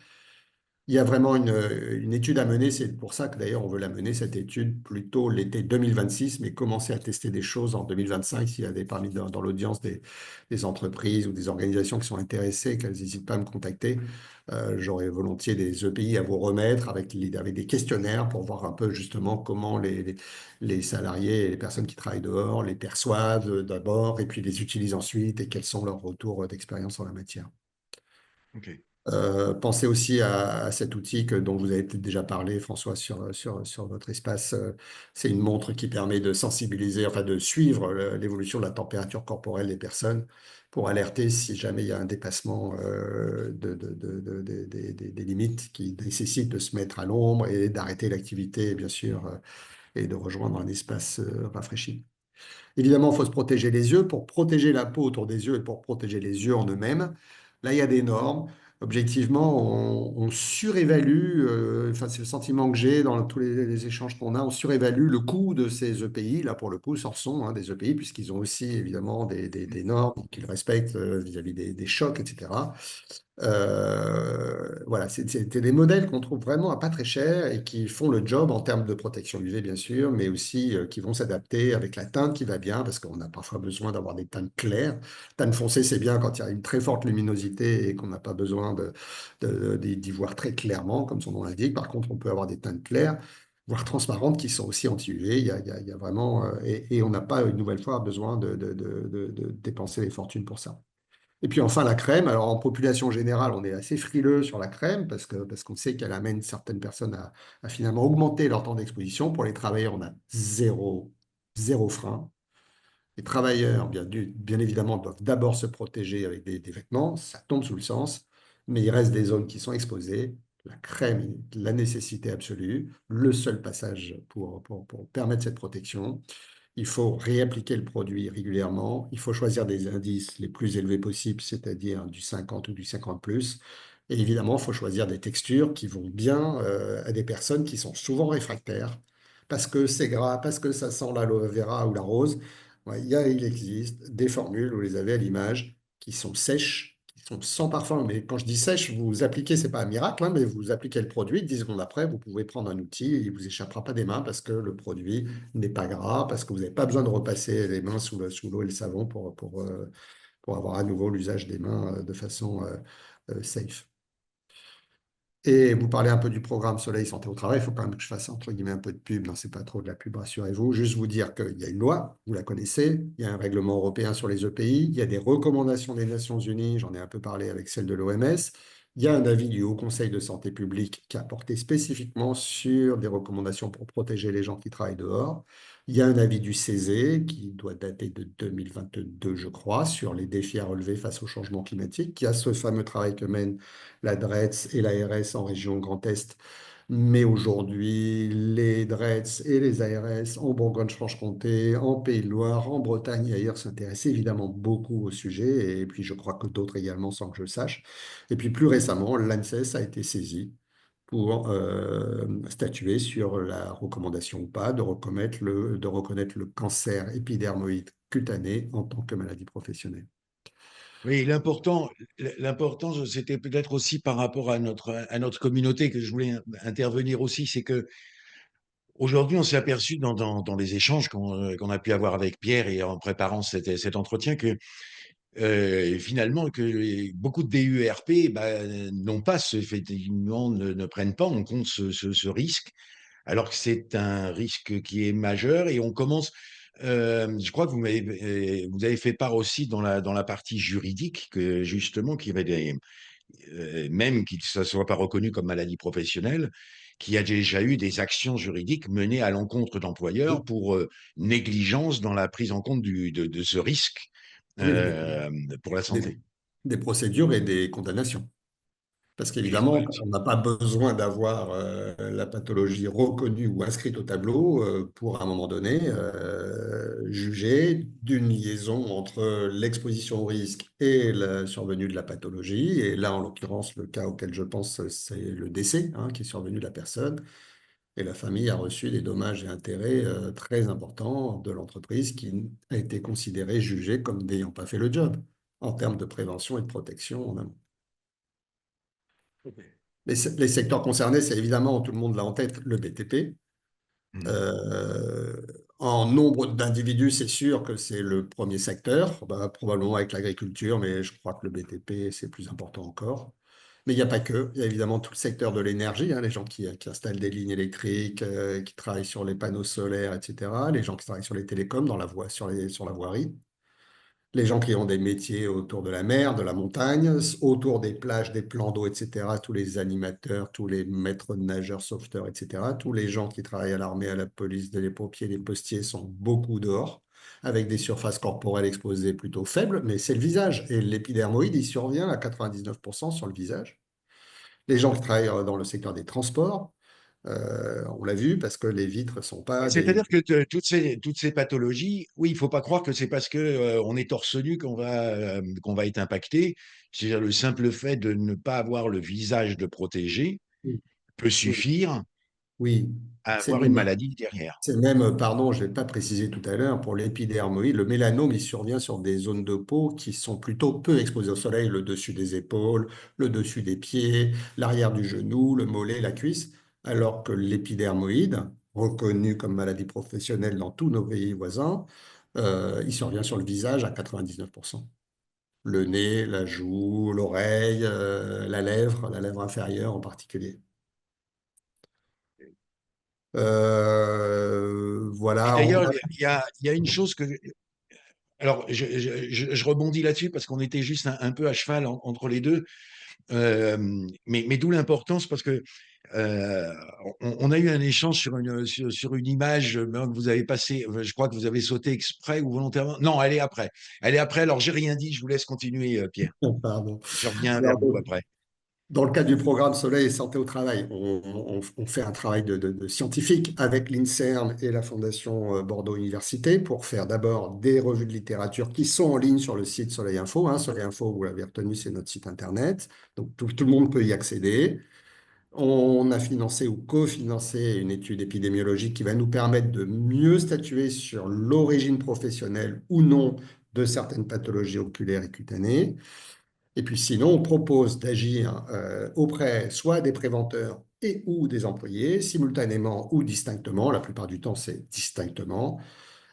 B: Il y a vraiment une étude à mener. C'est pour ça que d'ailleurs on veut la mener, cette étude, plutôt l'été 2026, mais commencer à tester des choses en 2025. S'il y a parmi dans l'audience des entreprises ou des organisations qui sont intéressées, qu'elles n'hésitent pas à me contacter. J'aurais volontiers des EPI à vous remettre avec des questionnaires pour voir un peu justement comment les salariés et les personnes qui travaillent dehors les perçoivent d'abord et puis les utilisent ensuite et quels sont leurs retours d'expérience en la matière.
A: Ok.
B: Pensez aussi à cet outil dont vous avez peut-être déjà parlé, François, sur votre espace. C'est une montre qui permet de sensibiliser, enfin de suivre l'évolution de la température corporelle des personnes pour alerter si jamais il y a un dépassement des limites qui nécessitent de se mettre à l'ombre et d'arrêter l'activité, bien sûr, et de rejoindre un espace rafraîchi. Évidemment, il faut se protéger les yeux. Pour protéger la peau autour des yeux et pour protéger les yeux en eux-mêmes, là, il y a des normes. Objectivement, on surévalue, enfin, c'est le sentiment que j'ai dans tous les échanges qu'on a, on surévalue le coût de ces EPI. Là, pour le coup, ce sont hein, des EPI, puisqu'ils ont aussi évidemment des normes qu'ils respectent vis-à-vis des chocs, etc. Voilà, c'était des modèles qu'on trouve vraiment à pas très cher et qui font le job en termes de protection UV, bien sûr, mais aussi qui vont s'adapter avec la teinte qui va bien, parce qu'on a parfois besoin d'avoir des teintes claires. Teinte foncée, c'est bien quand il y a une très forte luminosité et qu'on n'a pas besoin d'y voir très clairement, comme son nom l'indique. Par contre, on peut avoir des teintes claires, voire transparentes, qui sont aussi anti-UV. Il y a vraiment, et on n'a pas, une nouvelle fois, besoin de dépenser des fortunes pour ça. Et puis enfin, la crème. Alors, en population générale, on est assez frileux sur la crème parce qu'on sait qu'elle amène certaines personnes à finalement augmenter leur temps d'exposition. Pour les travailleurs, on a zéro frein. Les travailleurs, bien évidemment, doivent d'abord se protéger avec des vêtements. Ça tombe sous le sens. Mais il reste des zones qui sont exposées. La crème est la nécessité absolue, le seul passage pour permettre cette protection. Il faut réappliquer le produit régulièrement. Il faut choisir des indices les plus élevés possibles, c'est-à-dire du 50 ou du 50 plus. Et évidemment, il faut choisir des textures qui vont bien à des personnes qui sont souvent réfractaires, parce que c'est gras, parce que ça sent l'aloe vera ou la rose. Ouais, il existe des formules, vous les avez à l'image, qui sont sèches, qui sont sans parfum. Mais quand je dis sèche, vous appliquez, c'est pas un miracle, hein, mais vous appliquez le produit, 10 secondes après, vous pouvez prendre un outil et il vous échappera pas des mains parce que le produit n'est pas gras, parce que vous n'avez pas besoin de repasser les mains sous l'eau et le savon pour avoir à nouveau l'usage des mains de façon safe. Et vous parlez un peu du programme Soleil Santé au Travail. Il faut quand même que je fasse entre guillemets un peu de pub. Non, c'est pas trop de la pub, rassurez-vous. Juste vous dire qu'il y a une loi, vous la connaissez. Il y a un règlement européen sur les EPI. Il y a des recommandations des Nations Unies. J'en ai un peu parlé avec celle de l'OMS. Il y a un avis du Haut Conseil de santé publique qui a porté spécifiquement sur des recommandations pour protéger les gens qui travaillent dehors. Il y a un avis du CESE qui doit dater de 2022, je crois, sur les défis à relever face au changement climatique. Il y a ce fameux travail que mène la DREETS et l'ARS en région Grand Est. Mais aujourd'hui, les DREETS et les ARS en Bourgogne-Franche-Comté, en Pays de Loire, en Bretagne et ailleurs s'intéressent évidemment beaucoup au sujet. Et puis, je crois que d'autres également, sans que je le sache. Et puis, plus récemment, l'ANSES a été saisi pour statuer sur la recommandation ou pas de reconnaître le cancer épidermoïde cutané en tant que maladie professionnelle.
A: Oui, l'important, c'était peut-être aussi par rapport à notre communauté que je voulais intervenir aussi, c'est que aujourd'hui, on s'est aperçu dans les échanges qu'on a pu avoir avec Pierre et en préparant cet entretien que finalement que beaucoup de DURP n'ont pas effectivement ne prennent pas en compte ce risque, alors que c'est un risque qui est majeur et on commence. Je crois que vous avez fait part aussi dans la partie juridique que justement qu'il y avait même qu'il ne soit pas reconnu comme maladie professionnelle, qu'il y a déjà eu des actions juridiques menées à l'encontre d'employeurs
B: Oui,
A: pour négligence dans la prise en compte de ce risque
B: oui,
A: euh, pour la
B: des,
A: santé.
B: des procédures et des condamnations. Parce
A: Et
B: qu'évidemment, on n'a pas besoin d'avoir la pathologie reconnue ou inscrite au tableau pour, à un moment donné, juger d'une liaison entre l'exposition au risque et la survenue de la pathologie. Et là, en l'occurrence, le cas auquel je pense, c'est le décès qui est survenu de la personne. Et la famille a reçu des dommages et intérêts très importants de l'entreprise qui a été considérée, jugée comme n'ayant pas fait le job en termes de prévention et de protection en amont. Les secteurs concernés, c'est évidemment, tout le monde l'a en tête, le BTP.
A: Mhm.
B: Euh, En nombre d'individus, c'est sûr que c'est le premier secteur, bah, probablement avec l'agriculture, mais je crois que le BTP, c'est plus important encore. Mais il n'y a pas que, il y a évidemment tout le secteur de l'énergie, les gens qui installent des lignes électriques, qui travaillent sur les panneaux solaires, etc., les gens qui travaillent sur les télécoms, dans la voie, sur la voirie, les gens qui ont des métiers autour de la mer, de la montagne, autour des plages, des plans d'eau, etc., tous les animateurs, tous les maîtres nageurs, sauveteurs, etc., tous les gens qui travaillent à l'armée, à la police, les pompiers, les postiers sont beaucoup dehors, avec des surfaces corporelles exposées plutôt faibles, mais c'est le visage. Et l'épidermoïde, il survient à 99% sur le visage. Les gens qui travaillent dans le secteur des transports, on l'a vu, parce que les vitres ne sont pas des...
A: C'est-à-dire que toutes ces pathologies, oui, il faut pas croire que c'est parce que on est torse nu qu'on va être impacté. C'est-à-dire le simple fait de ne pas avoir le visage de protégé
B: Oui,
A: peut
B: oui,
A: suffire
B: oui.
A: à
B: C'est
A: avoir une maladie derrière.
B: C'est même, pardon, je ne l'ai pas précisé tout à l'heure, pour l'épidermoïde, le mélanome, il survient sur des zones de peau qui sont plutôt peu exposées au soleil, le dessus des épaules, le dessus des pieds, l'arrière du genou, le mollet, la cuisse, alors que l'épidermoïde, reconnu comme maladie professionnelle dans tous nos pays voisins, il survient sur le visage à 99%. Le nez, la joue, l'oreille, la lèvre inférieure en particulier.
A: Et
B: Voilà,
A: d'ailleurs, il y a une chose que alors je rebondis là-dessus parce qu'on était juste un peu à cheval entre les deux. Mais d'où l'importance parce que euh, on a eu un échange sur une image que vous avez passée. Je crois que vous avez sauté exprès ou volontairement. Non, elle est après. Elle est après. Alors j'ai rien dit. Je vous laisse continuer, Pierre.
B: pardon.
A: Je reviens vers
B: Alors,
A: vous après.
B: dans le cadre du programme Soleil et Santé au Travail, on fait un travail de scientifique avec l'INSERM et la Fondation Bordeaux Université pour faire d'abord des revues de littérature qui sont en ligne sur le site Soleil Info. Soleil Info, vous l'avez retenu, c'est notre site internet. Donc tout le monde peut y accéder. On a financé ou cofinancé une étude épidémiologique qui va nous permettre de mieux statuer sur l'origine professionnelle ou non de certaines pathologies oculaires et cutanées. Et puis sinon, on propose d'agir auprès soit des préventeurs et ou des employés, simultanément ou distinctement. La plupart du temps, c'est distinctement,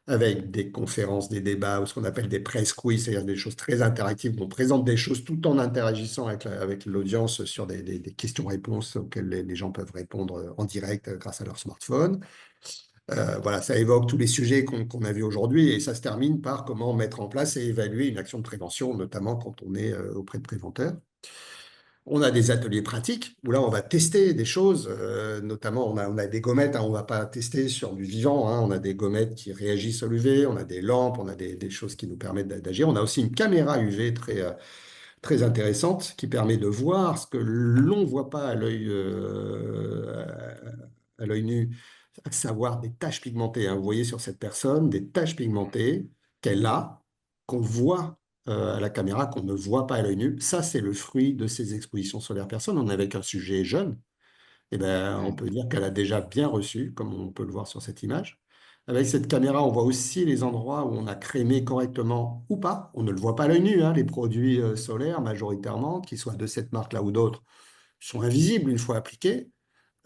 B: avec des conférences, des débats, ou ce qu'on appelle des press quiz, c'est-à-dire des choses très interactives. On présente des choses tout en interagissant avec l'audience sur des questions-réponses auxquelles les gens peuvent répondre en direct grâce à leur smartphone. Voilà, ça évoque tous les sujets qu'on a vus aujourd'hui et ça se termine par comment mettre en place et évaluer une action de prévention, notamment quand on est auprès de préventeurs. On a des ateliers pratiques où là, on va tester des choses, notamment on a des gommettes, on ne va pas tester sur du vivant, on a des gommettes qui réagissent au UV, on a des lampes, on a des choses qui nous permettent d'agir. On a aussi une caméra UV très intéressante qui permet de voir ce que l'on ne voit pas à l'œil nu, à savoir des taches pigmentées. Vous voyez sur cette personne des taches pigmentées qu'elle a, qu'on voit à la caméra, qu'on ne voit pas à l'œil nu. Ça, c'est le fruit de ces expositions solaires personnes. On est avec un sujet jeune, eh ben, on
A: Mm.
B: peut dire qu'elle a déjà bien reçu, comme on peut le voir sur cette image. Avec cette caméra, on voit aussi les endroits où on a crémé correctement ou pas. On ne le voit pas à l'œil nu, les produits solaires majoritairement, qu'ils soient de cette marque-là ou d'autres, sont invisibles une fois appliqués.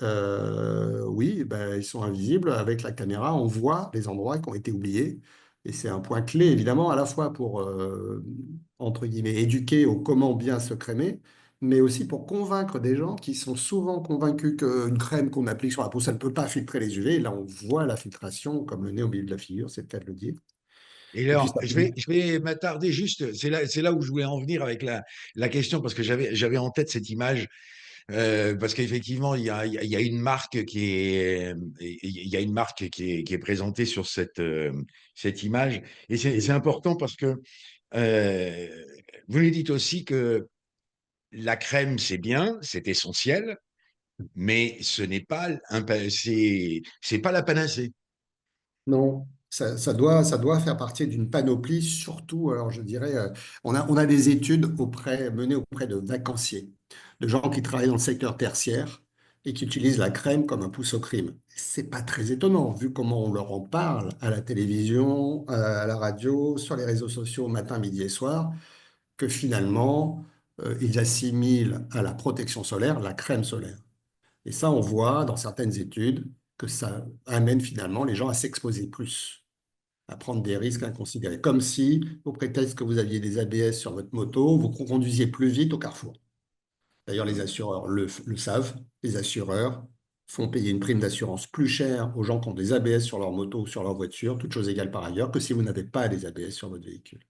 B: Oui, ben, ils sont invisibles. Avec la caméra, on voit les endroits qui ont été oubliés. Et c'est un point clé, évidemment, à la fois pour, entre guillemets, éduquer au comment bien se crémer, mais aussi pour convaincre des gens qui sont souvent convaincus qu'une crème qu'on applique sur la peau, ça ne peut pas filtrer les UV. Et là, on voit la filtration comme le nez au milieu de la figure, c'est le cas de le dire.
A: Et
B: Et puis,
A: alors,
B: ça
A: je vais m'attarder juste. C'est là où je voulais en venir avec la question parce que j'avais en tête cette image. Parce qu'effectivement, il y a une marque il y a une marque qui est présentée sur cette image. Et c'est important parce que euh, vous nous dites aussi que la crème, c'est bien, c'est essentiel, mais ce n'est pas c'est pas la panacée.
B: Non, ça doit faire partie d'une panoplie, surtout, alors je dirais, on a des études menées auprès de vacanciers, de gens qui travaillent dans le secteur tertiaire et qui utilisent la crème comme un pouce au crime. C'est pas très étonnant, vu comment on leur en parle à la télévision, à la radio, sur les réseaux sociaux, matin, midi et soir, que finalement, ils assimilent à la protection solaire la crème solaire. Et ça, on voit dans certaines études que ça amène finalement les gens à s'exposer plus, à prendre des risques inconsidérés. Comme si, au prétexte que vous aviez des ABS sur votre moto, vous conduisiez plus vite au carrefour. D'ailleurs, les assureurs le savent. Les assureurs font payer une prime d'assurance plus chère aux gens qui ont des ABS sur leur moto ou sur leur voiture, toutes choses égales par ailleurs, que si vous n'avez pas des ABS sur votre véhicule.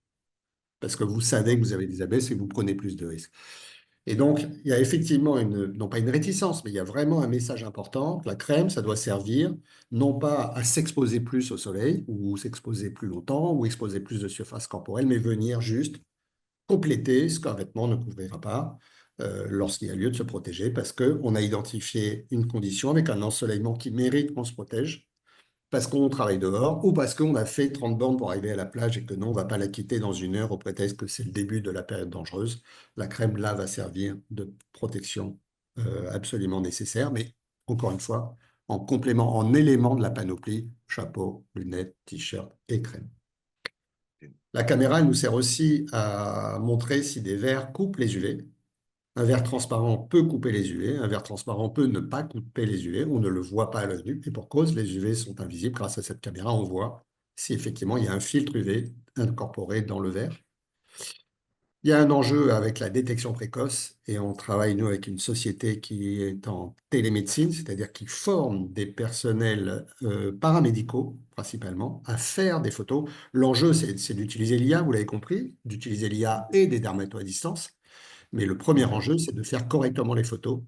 B: Parce que vous savez que vous avez des ABS et que vous prenez plus de risques. Et donc, il y a effectivement non pas une réticence, mais il y a vraiment un message important. La crème, ça doit servir non pas à s'exposer plus au soleil, ou s'exposer plus longtemps, ou exposer plus de surface corporelle, mais venir juste compléter ce qu'un vêtement ne couvrira pas lorsqu'il y a lieu de se protéger, parce qu'on a identifié une condition avec un ensoleillement qui mérite qu'on se protège parce qu'on travaille dehors ou parce qu'on a fait 30 bornes pour arriver à la plage et que non, on ne va pas la quitter dans une heure au prétexte que c'est le début de la période dangereuse. La crème, là, va servir de protection absolument nécessaire, mais encore une fois, en complément, en élément de la panoplie, chapeau, lunettes, t-shirt et crème. La caméra, elle nous sert aussi à montrer si des verres coupent les UV. Un verre transparent peut couper les UV, un verre transparent peut ne pas couper les UV, on ne le voit pas à l'œil nu, et pour cause, les UV sont invisibles. Grâce à cette caméra, on voit si effectivement il y a un filtre UV incorporé dans le verre. Il y a un enjeu avec la détection précoce, et on travaille, nous, avec une société qui est en télémédecine, c'est-à-dire qui forme des personnels paramédicaux, principalement, à faire des photos. L'enjeu, c'est d'utiliser l'IA, vous l'avez compris, d'utiliser l'IA et des dermatos à distance. Mais le premier enjeu, c'est de faire correctement les photos.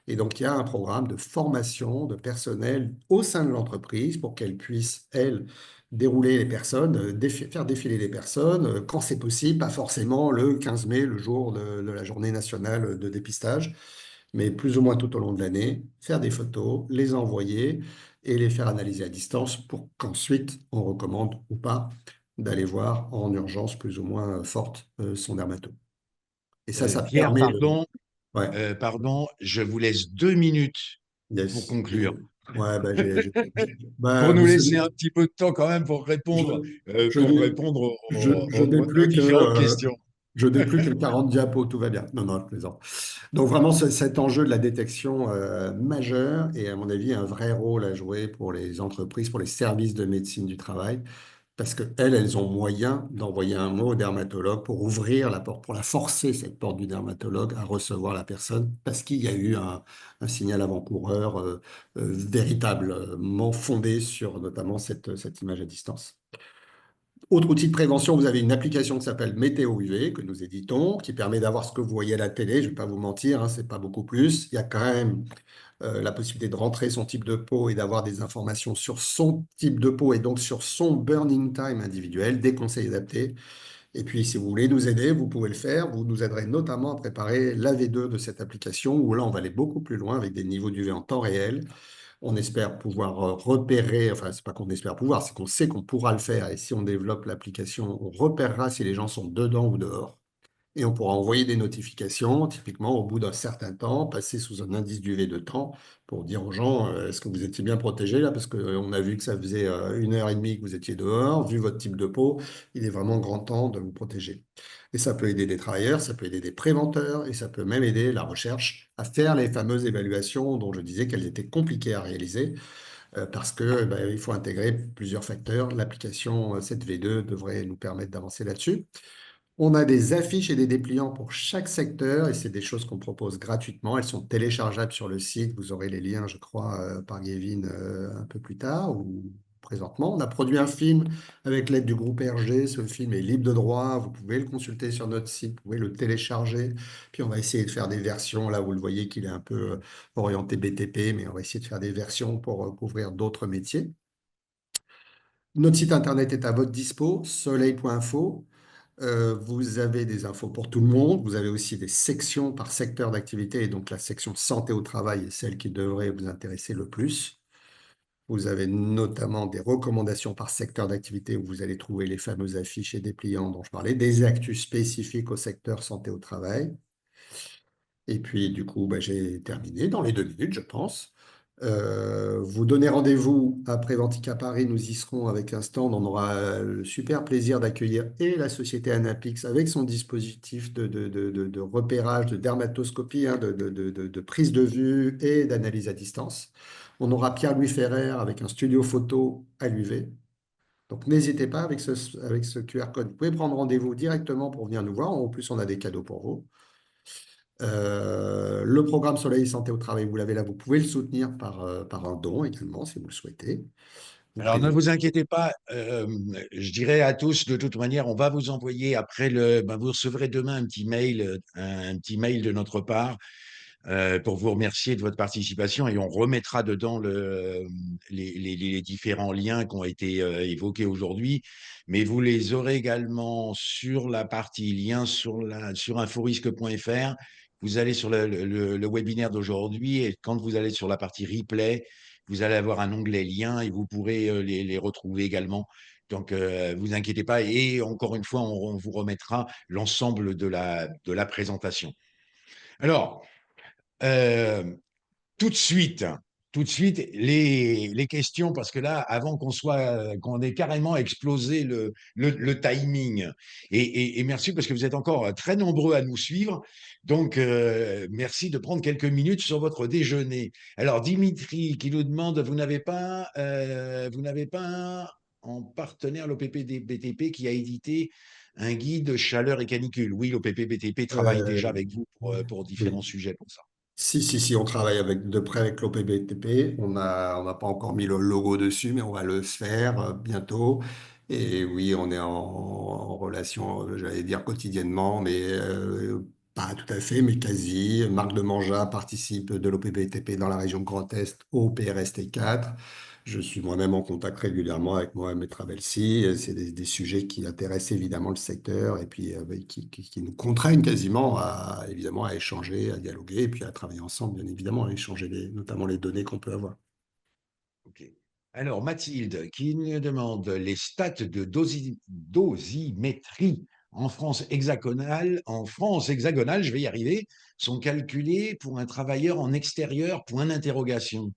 B: Et donc, il y a un programme de formation de personnel au sein de l'entreprise pour qu'elle puisse, elle, dérouler les personnes, faire défiler les personnes quand c'est possible, pas forcément le 15 mai, le jour de la journée nationale de dépistage, mais plus ou moins tout au long de l'année, faire des photos, les envoyer et les faire analyser à distance pour qu'ensuite on recommande ou pas d'aller voir en urgence plus ou moins forte son dermato. Et ça
A: Pierre,
B: permet de... Ouais.
A: pardon, je vous laisse 2 minutes pour
B: Yes.
A: conclure.
B: Ouais, bah,
A: Pour
B: bah,
A: nous
B: vous
A: laisser
B: savez,
A: un petit peu de temps quand même
B: je, je
A: pour
B: n'ai
A: répondre
B: je n'ai
A: aux
B: plus
A: différentes questions.
B: je n'ai plus que 40 diapos, tout va bien. Non, non, je plaisante. Donc vraiment, cet enjeu de la détection majeur et à mon avis un vrai rôle à jouer pour les entreprises, pour les services de médecine du travail, parce qu'elles, elles ont moyen d'envoyer un mot au dermatologue pour ouvrir la porte, pour la forcer, cette porte du dermatologue, à recevoir la personne, parce qu'il y a eu un signal avant-coureur véritablement fondé sur notamment cette image à distance. Autre outil de prévention, vous avez une application qui s'appelle Météo UV, que nous éditons, qui permet d'avoir ce que vous voyez à la télé. Je ne vais pas vous mentir, hein, c'est pas beaucoup plus. Il y a quand même la possibilité de rentrer son type de peau et d'avoir des informations sur son type de peau et donc sur son burning time individuel, des conseils adaptés. Et puis, si vous voulez nous aider, vous pouvez le faire. Vous nous aiderez notamment à préparer la V2 de cette application, où là, on va aller beaucoup plus loin avec des niveaux d'UV en temps réel. On espère pouvoir repérer, enfin, c'est pas qu'on espère pouvoir, c'est qu'on sait qu'on pourra le faire. Et si on développe l'application, on repérera si les gens sont dedans ou dehors. Et on pourra envoyer des notifications, typiquement au bout d'un certain temps, passer sous un indice d'UV de temps pour dire aux gens, est-ce que vous étiez bien protégés là? Parce qu'on a vu que ça faisait 1 heure et demie que vous étiez dehors. Vu votre type de peau, il est vraiment grand temps de vous protéger. Et ça peut aider des travailleurs, ça peut aider des préventeurs, et ça peut même aider la recherche à faire les fameuses évaluations dont je disais qu'elles étaient compliquées à réaliser, parce que il faut intégrer plusieurs facteurs. L'application 7V2 devrait nous permettre d'avancer là-dessus. On a des affiches et des dépliants pour chaque secteur et c'est des choses qu'on propose gratuitement. Elles sont téléchargeables sur le site. Vous aurez les liens, je crois, par Gavin un peu plus tard ou présentement. On a produit un film avec l'aide du groupe RG. Ce film est libre de droit. Vous pouvez le consulter sur notre site, vous pouvez le télécharger. Puis on va essayer de faire des versions. Là, vous le voyez qu'il est un peu orienté BTP, mais on va essayer de faire des versions pour couvrir d'autres métiers. Notre site internet est à votre dispo, soleil.info. Vous avez des infos pour tout le monde. Vous avez aussi des sections par secteur d'activité. Et donc, la section santé au travail est celle qui devrait vous intéresser le plus. Vous avez notamment des recommandations par secteur d'activité où vous allez trouver les fameuses affiches et dépliants dont je parlais, des actus spécifiques au secteur santé au travail. Et puis, du coup, bah, j'ai terminé dans les 2 minutes, je pense. Vous donnez rendez-vous à Préventica Paris, nous y serons avec un stand. On aura le super plaisir d'accueillir et la société Anapix avec son dispositif de repérage, de dermatoscopie, hein, de prise de vue et d'analyse à distance. On aura Pierre-Louis Ferrer avec un studio photo à l'UV. Donc, n'hésitez pas avec ce QR code. Vous pouvez prendre rendez-vous directement pour venir nous voir. En plus, on a des cadeaux pour vous. Le programme Soleil Santé au Travail, vous l'avez là, vous pouvez le soutenir par un don également, si vous le souhaitez. Vous
A: Alors, ne
B: prévenez.
A: vous inquiétez pas, je dirais à tous, de toute manière, on va vous envoyer après vous recevrez demain un petit mail de notre part pour vous remercier de votre participation et on remettra dedans les différents liens qui ont été évoqués aujourd'hui. Mais vous les aurez également sur la partie liens sur inforisque.fr. Vous allez sur le webinaire d'aujourd'hui et quand vous allez sur la partie replay, vous allez avoir un onglet liens et vous pourrez les retrouver également. Donc, vous inquiétez pas. Et encore une fois, on vous remettra l'ensemble de la présentation. Alors, euh, tout de suite, tout de suite, les questions, parce que là, avant qu'on ait carrément explosé le timing, et merci parce que vous êtes encore très nombreux à nous suivre, donc merci de prendre quelques minutes sur votre déjeuner. Alors, Dimitri qui nous demande, vous n'avez pas en partenaire l'OPP-BTP qui a édité un guide chaleur et canicule. Oui, l'OPP-BTP travaille
B: Euh,
A: déjà avec vous pour différents
B: oui.
A: sujets pour ça.
B: Si, on travaille de près avec l'OPBTP. On n'a pas encore mis le logo dessus, mais on va le faire bientôt. Et oui, on est en relation, j'allais dire quotidiennement, mais pas tout à fait, mais quasi. Marc de Manja participe de l'OPBTP dans la région Grand Est au PRST4. Je suis moi-même en contact régulièrement avec Mohamed Travelsi. C'est des sujets qui intéressent évidemment le secteur et puis qui nous contraignent quasiment évidemment, à échanger, à dialoguer et puis à travailler ensemble, bien évidemment, à échanger notamment les données qu'on peut avoir.
A: Ok. Alors, Mathilde, qui nous demande les stats de dosimétrie en France hexagonale, je vais y arriver, sont calculées pour un travailleur en extérieur, point d'interrogation.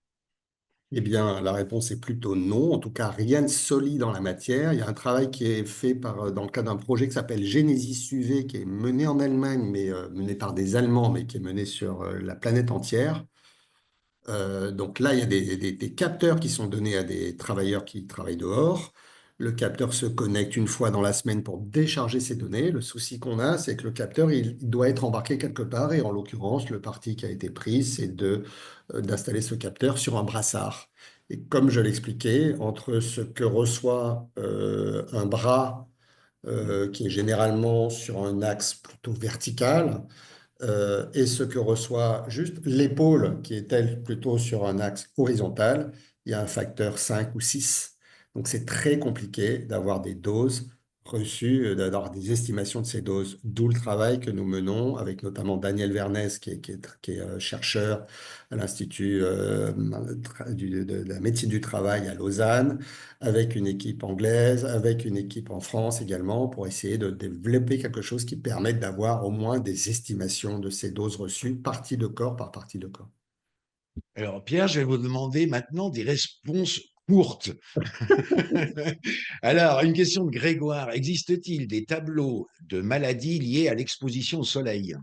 B: Eh bien, la réponse est plutôt non. En tout cas, rien de solide en la matière. Il y a un travail qui est fait dans le cadre d'un projet qui s'appelle Genesis UV, qui est mené en Allemagne, mais mené par des Allemands, mais qui est mené sur la planète entière. Donc là, il y a des capteurs qui sont donnés à des travailleurs qui travaillent dehors. Le capteur se connecte une fois dans la semaine pour décharger ses données. Le souci qu'on a, c'est que le capteur, il doit être embarqué quelque part. Et en l'occurrence, le parti qui a été pris, c'est d'installer ce capteur sur un brassard. Et comme je l'expliquais, entre ce que reçoit un bras qui est généralement sur un axe plutôt vertical, et ce que reçoit juste l'épaule, qui est elle plutôt sur un axe horizontal, il y a un facteur 5 ou 6. Donc c'est très compliqué d'avoir des doses reçues, d'avoir des estimations de ces doses, d'où le travail que nous menons avec notamment Daniel Vernès, qui est chercheur à l'Institut de la médecine du travail à Lausanne, avec une équipe anglaise, avec une équipe en France également, pour essayer de développer quelque chose qui permette d'avoir au moins des estimations de ces doses reçues, partie de corps par partie de corps.
A: Alors, Pierre, je vais vous demander maintenant des réponses courtes. Alors, une question de Grégoire. Existe-t-il des tableaux de maladies liées à l'exposition au soleil?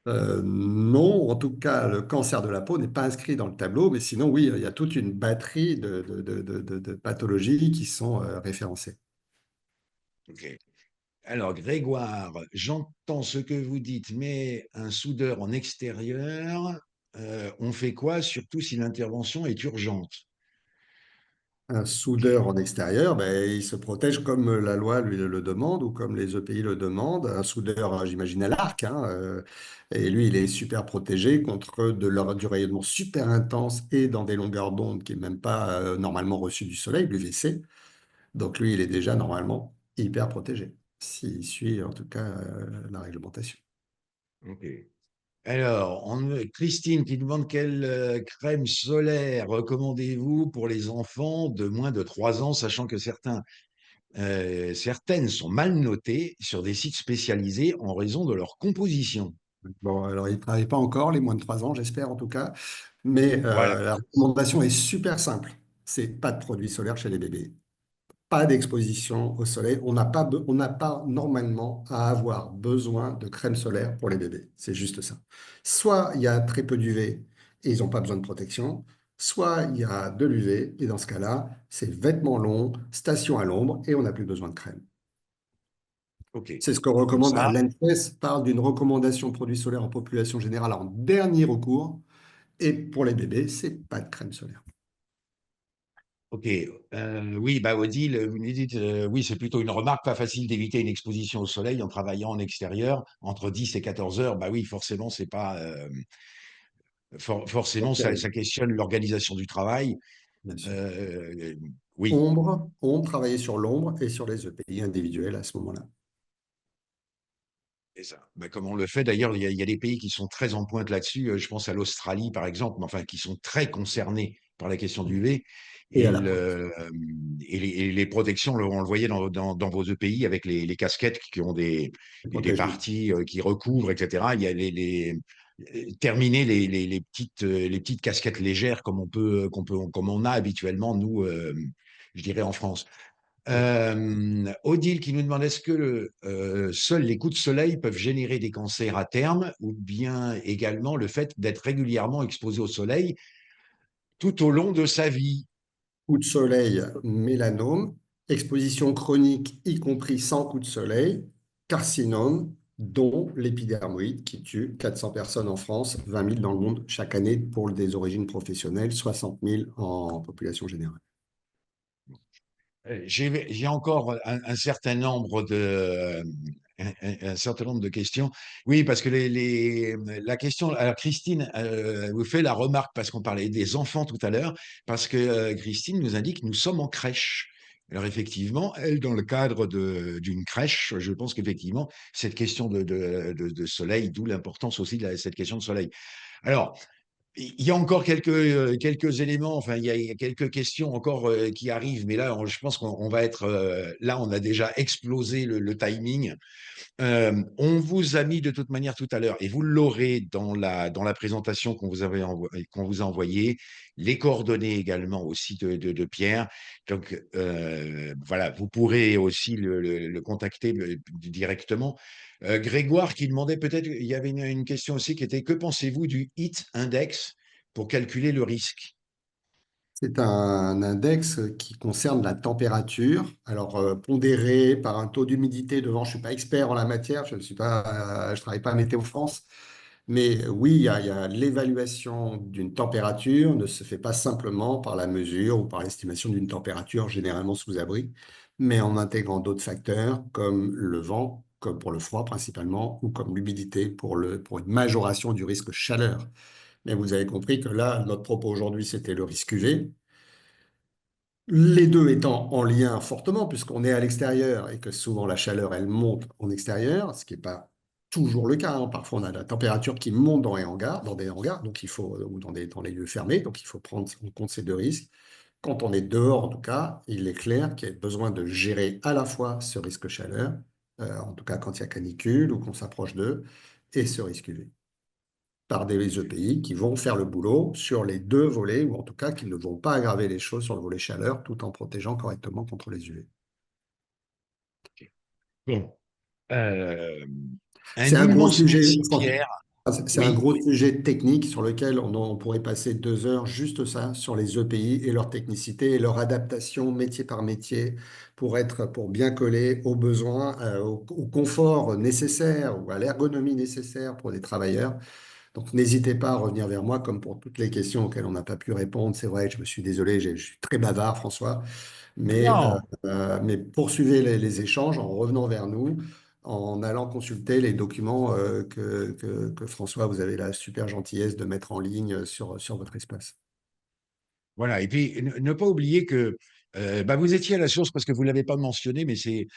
B: Non, en tout cas, le cancer de la peau n'est pas inscrit dans le tableau, mais sinon, oui, il y a toute une batterie de pathologies qui sont référencées.
A: Ok. Alors, Grégoire, j'entends ce que vous dites, mais un soudeur en extérieur, on fait quoi, surtout si l'intervention est urgente?
B: Un
A: Ok.
B: soudeur en extérieur, ben, il se protège comme la loi lui le demande ou comme les EPI le demandent. Un soudeur, j'imagine à l'arc, hein, et lui, il est super protégé contre du rayonnement super intense et dans des longueurs d'onde qui n'est même pas normalement reçu du soleil, l'UVC. Donc lui, il est déjà normalement hyper protégé. s'il suit en tout cas la réglementation.
A: Ok. Alors, Christine qui demande quelle crème solaire recommandez-vous pour les enfants de moins de 3 ans, sachant que certaines sont mal notées sur des sites spécialisés en raison de leur composition.
B: Bon, alors ils ne travaillent pas encore, les moins de 3 ans, j'espère en tout cas, mais
A: Voilà.
B: la recommandation est super simple. C'est pas de produits solaires chez les bébés, pas d'exposition au soleil. On n'a pas normalement à avoir besoin de crème solaire pour les bébés. C'est juste ça. Soit il y a très peu d'UV et ils n'ont pas besoin de protection, soit il y a de l'UV et dans ce cas-là, c'est vêtements longs, station à l'ombre et on n'a plus besoin de crème.
A: Ok.
B: C'est ce que
A: Comme
B: recommande
A: ça,
B: l'ANSES, parle d'une recommandation de produits solaires en population générale en dernier recours. Et pour les bébés, c'est pas de crème solaire.
A: ok. Oui, bah Odile, vous nous dites, oui, c'est plutôt une remarque, pas facile d'éviter une exposition au soleil en travaillant en extérieur entre 10 et 14 heures. Bah oui, forcément, c'est pas, forcément,
B: Donc,
A: ça questionne l'organisation du travail.
B: bien sûr.
A: Euh, oui,
B: Ombre, travailler sur l'ombre et sur les EPI individuels à ce moment-là.
A: c'est ça. Bah, comme on le fait, d'ailleurs, il y a des pays qui sont très en pointe là-dessus. Je pense à l'Australie, par exemple, mais enfin, qui sont très concernés par la question du V.
B: Et
A: Et,
B: à la protection.
A: les protections, on le voyait dans vos EPI avec les casquettes qui ont
B: Les
A: des
B: protège-nez.
A: parties qui recouvrent, etc. Il y a terminer les petites casquettes légères comme on a habituellement, nous, je dirais en France.
B: Oui.
A: Odile qui nous demande est-ce que seuls les coups de soleil peuvent générer des cancers à terme ou bien également le fait d'être régulièrement exposé au soleil tout au long de sa vie?
B: Coup de soleil, mélanome. Exposition chronique, y compris sans coup de soleil. Carcinome, dont l'épidermoïde qui tue 400 personnes en France, 20 000 dans le monde chaque année pour des origines professionnelles, 60 000 en population générale.
A: J'ai encore un certain nombre un certain nombre de questions. Oui, parce que la question. Alors, Christine vous fait la remarque parce qu'on parlait des enfants tout à l'heure, parce que Christine nous indique que nous sommes en crèche. Alors, effectivement, elle, dans le cadre d'une crèche, je pense qu'effectivement, cette question de soleil, d'où l'importance aussi de cette question de soleil. Alors, il y a encore quelques éléments, enfin, il y a quelques questions encore qui arrivent, mais là, je pense qu'on va être. Là, on a déjà explosé le timing. On vous a mis de toute manière tout à l'heure, et vous l'aurez dans la présentation qu'on vous a envoyée, les coordonnées également aussi de Pierre. Donc, voilà, vous pourrez aussi le contacter directement. Grégoire qui demandait peut-être, il y avait une question aussi qui était, que pensez-vous du HIT index pour calculer le risque?
B: C'est un index qui concerne la température. Alors, pondéré par un taux d'humidité devant, je ne suis pas expert en la matière, je travaille pas à Météo France, mais oui, il y a l'évaluation d'une température ne se fait pas simplement par la mesure ou par l'estimation d'une température généralement sous abri, mais en intégrant d'autres facteurs comme le vent, comme pour le froid principalement, ou comme l'humidité pour une majoration du risque chaleur. Mais vous avez compris que là, notre propos aujourd'hui, c'était le risque UV. Les deux étant en lien fortement, puisqu'on est à l'extérieur et que souvent la chaleur, elle monte en extérieur, ce qui n'est pas toujours le cas, hein. Parfois, on a la température qui monte dans des hangars, donc il faut, ou dans les lieux fermés, donc il faut prendre en compte ces deux risques. Quand on est dehors, en tout cas, il est clair qu'il y a besoin de gérer à la fois ce risque chaleur, en tout cas quand il y a canicule ou qu'on s'approche d'eux, et ce risque UV par des EPI qui vont faire le boulot sur les deux volets, ou en tout cas qui ne vont pas aggraver les choses sur le volet chaleur tout en protégeant correctement contre les UV.
A: Bon. Euh,
B: C'est
A: un
B: un gros
A: immense
B: sujet,
A: merci,
B: franchement.
A: Pierre.
B: C'est un
A: Oui.
B: gros sujet technique sur lequel on pourrait passer 2 heures juste ça, sur les EPI et leur technicité et leur adaptation métier par métier pour bien coller aux besoins, au confort nécessaire ou à l'ergonomie nécessaire pour les travailleurs. Donc, n'hésitez pas à revenir vers moi, comme pour toutes les questions auxquelles on n'a pas pu répondre. C'est vrai, je me suis désolé, je suis très bavard, François,
A: Non.
B: mais poursuivez les échanges en revenant vers nous, en allant consulter les documents que François, vous avez la super gentillesse de mettre en ligne sur votre espace.
A: Voilà. Et puis, ne pas oublier que Bah, vous étiez à la source parce que vous l'avez pas mentionné, mais c'est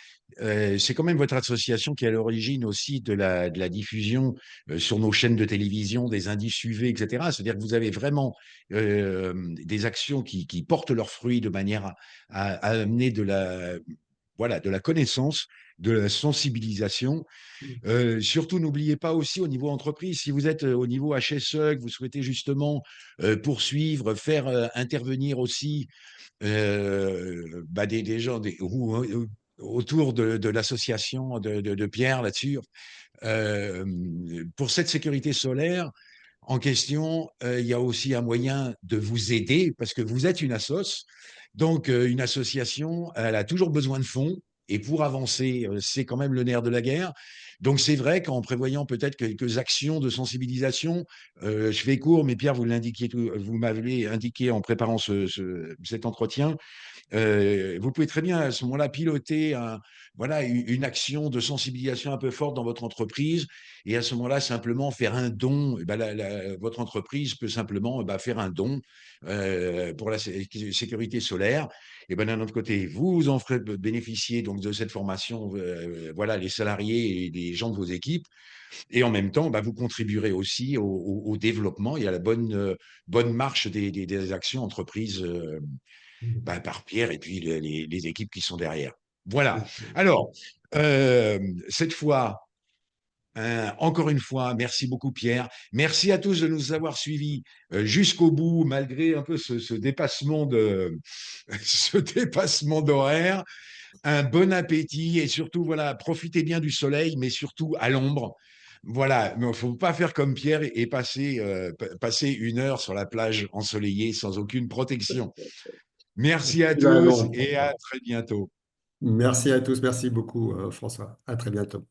A: quand même votre association qui est à l'origine aussi de la diffusion sur nos chaînes de télévision des indices UV, etc. C'est-à-dire que vous avez vraiment des actions qui portent leurs fruits de manière à amener voilà, de la connaissance, de la sensibilisation. Surtout, n'oubliez pas aussi au niveau entreprise, si vous êtes au niveau HSE, que vous souhaitez justement poursuivre, faire intervenir aussi bah des gens autour de l'association de Pierre là-dessus. Euh, pour cette sécurité solaire en question, il y a aussi un moyen de vous aider parce que vous êtes une assoce. Donc, une association, elle a toujours besoin de fonds. Et pour avancer, c'est quand même le nerf de la guerre. Donc, c'est vrai qu'en prévoyant peut-être quelques actions de sensibilisation, je fais court, mais Pierre, vous m'avez indiqué en préparant cet entretien, vous pouvez très bien à ce moment-là piloter voilà, une action de sensibilisation un peu forte dans votre entreprise et à ce moment-là simplement faire un don. Ben, votre entreprise peut simplement faire un don pour la sécurité solaire. Et ben, d'un autre côté, vous en ferez bénéficier donc de cette formation, voilà, les salariés et les gens de vos équipes. Et en même temps, vous contribuerez aussi au développement et à la bonne marche des actions entreprises par Pierre et puis les équipes qui sont derrière. Voilà. Alors, cette fois, encore une fois, merci beaucoup Pierre. Merci à tous de nous avoir suivis jusqu'au bout, malgré un peu ce dépassement ce dépassement d'horaire. Un bon appétit et surtout, voilà, profitez bien du soleil, mais surtout à l'ombre. Voilà, il ne faut pas faire comme Pierre et passer 1 heure sur la plage ensoleillée sans aucune protection. Merci à
B: Là,
A: tous
B: non.
A: et à très bientôt.
B: Merci à tous, merci beaucoup, François. À très bientôt.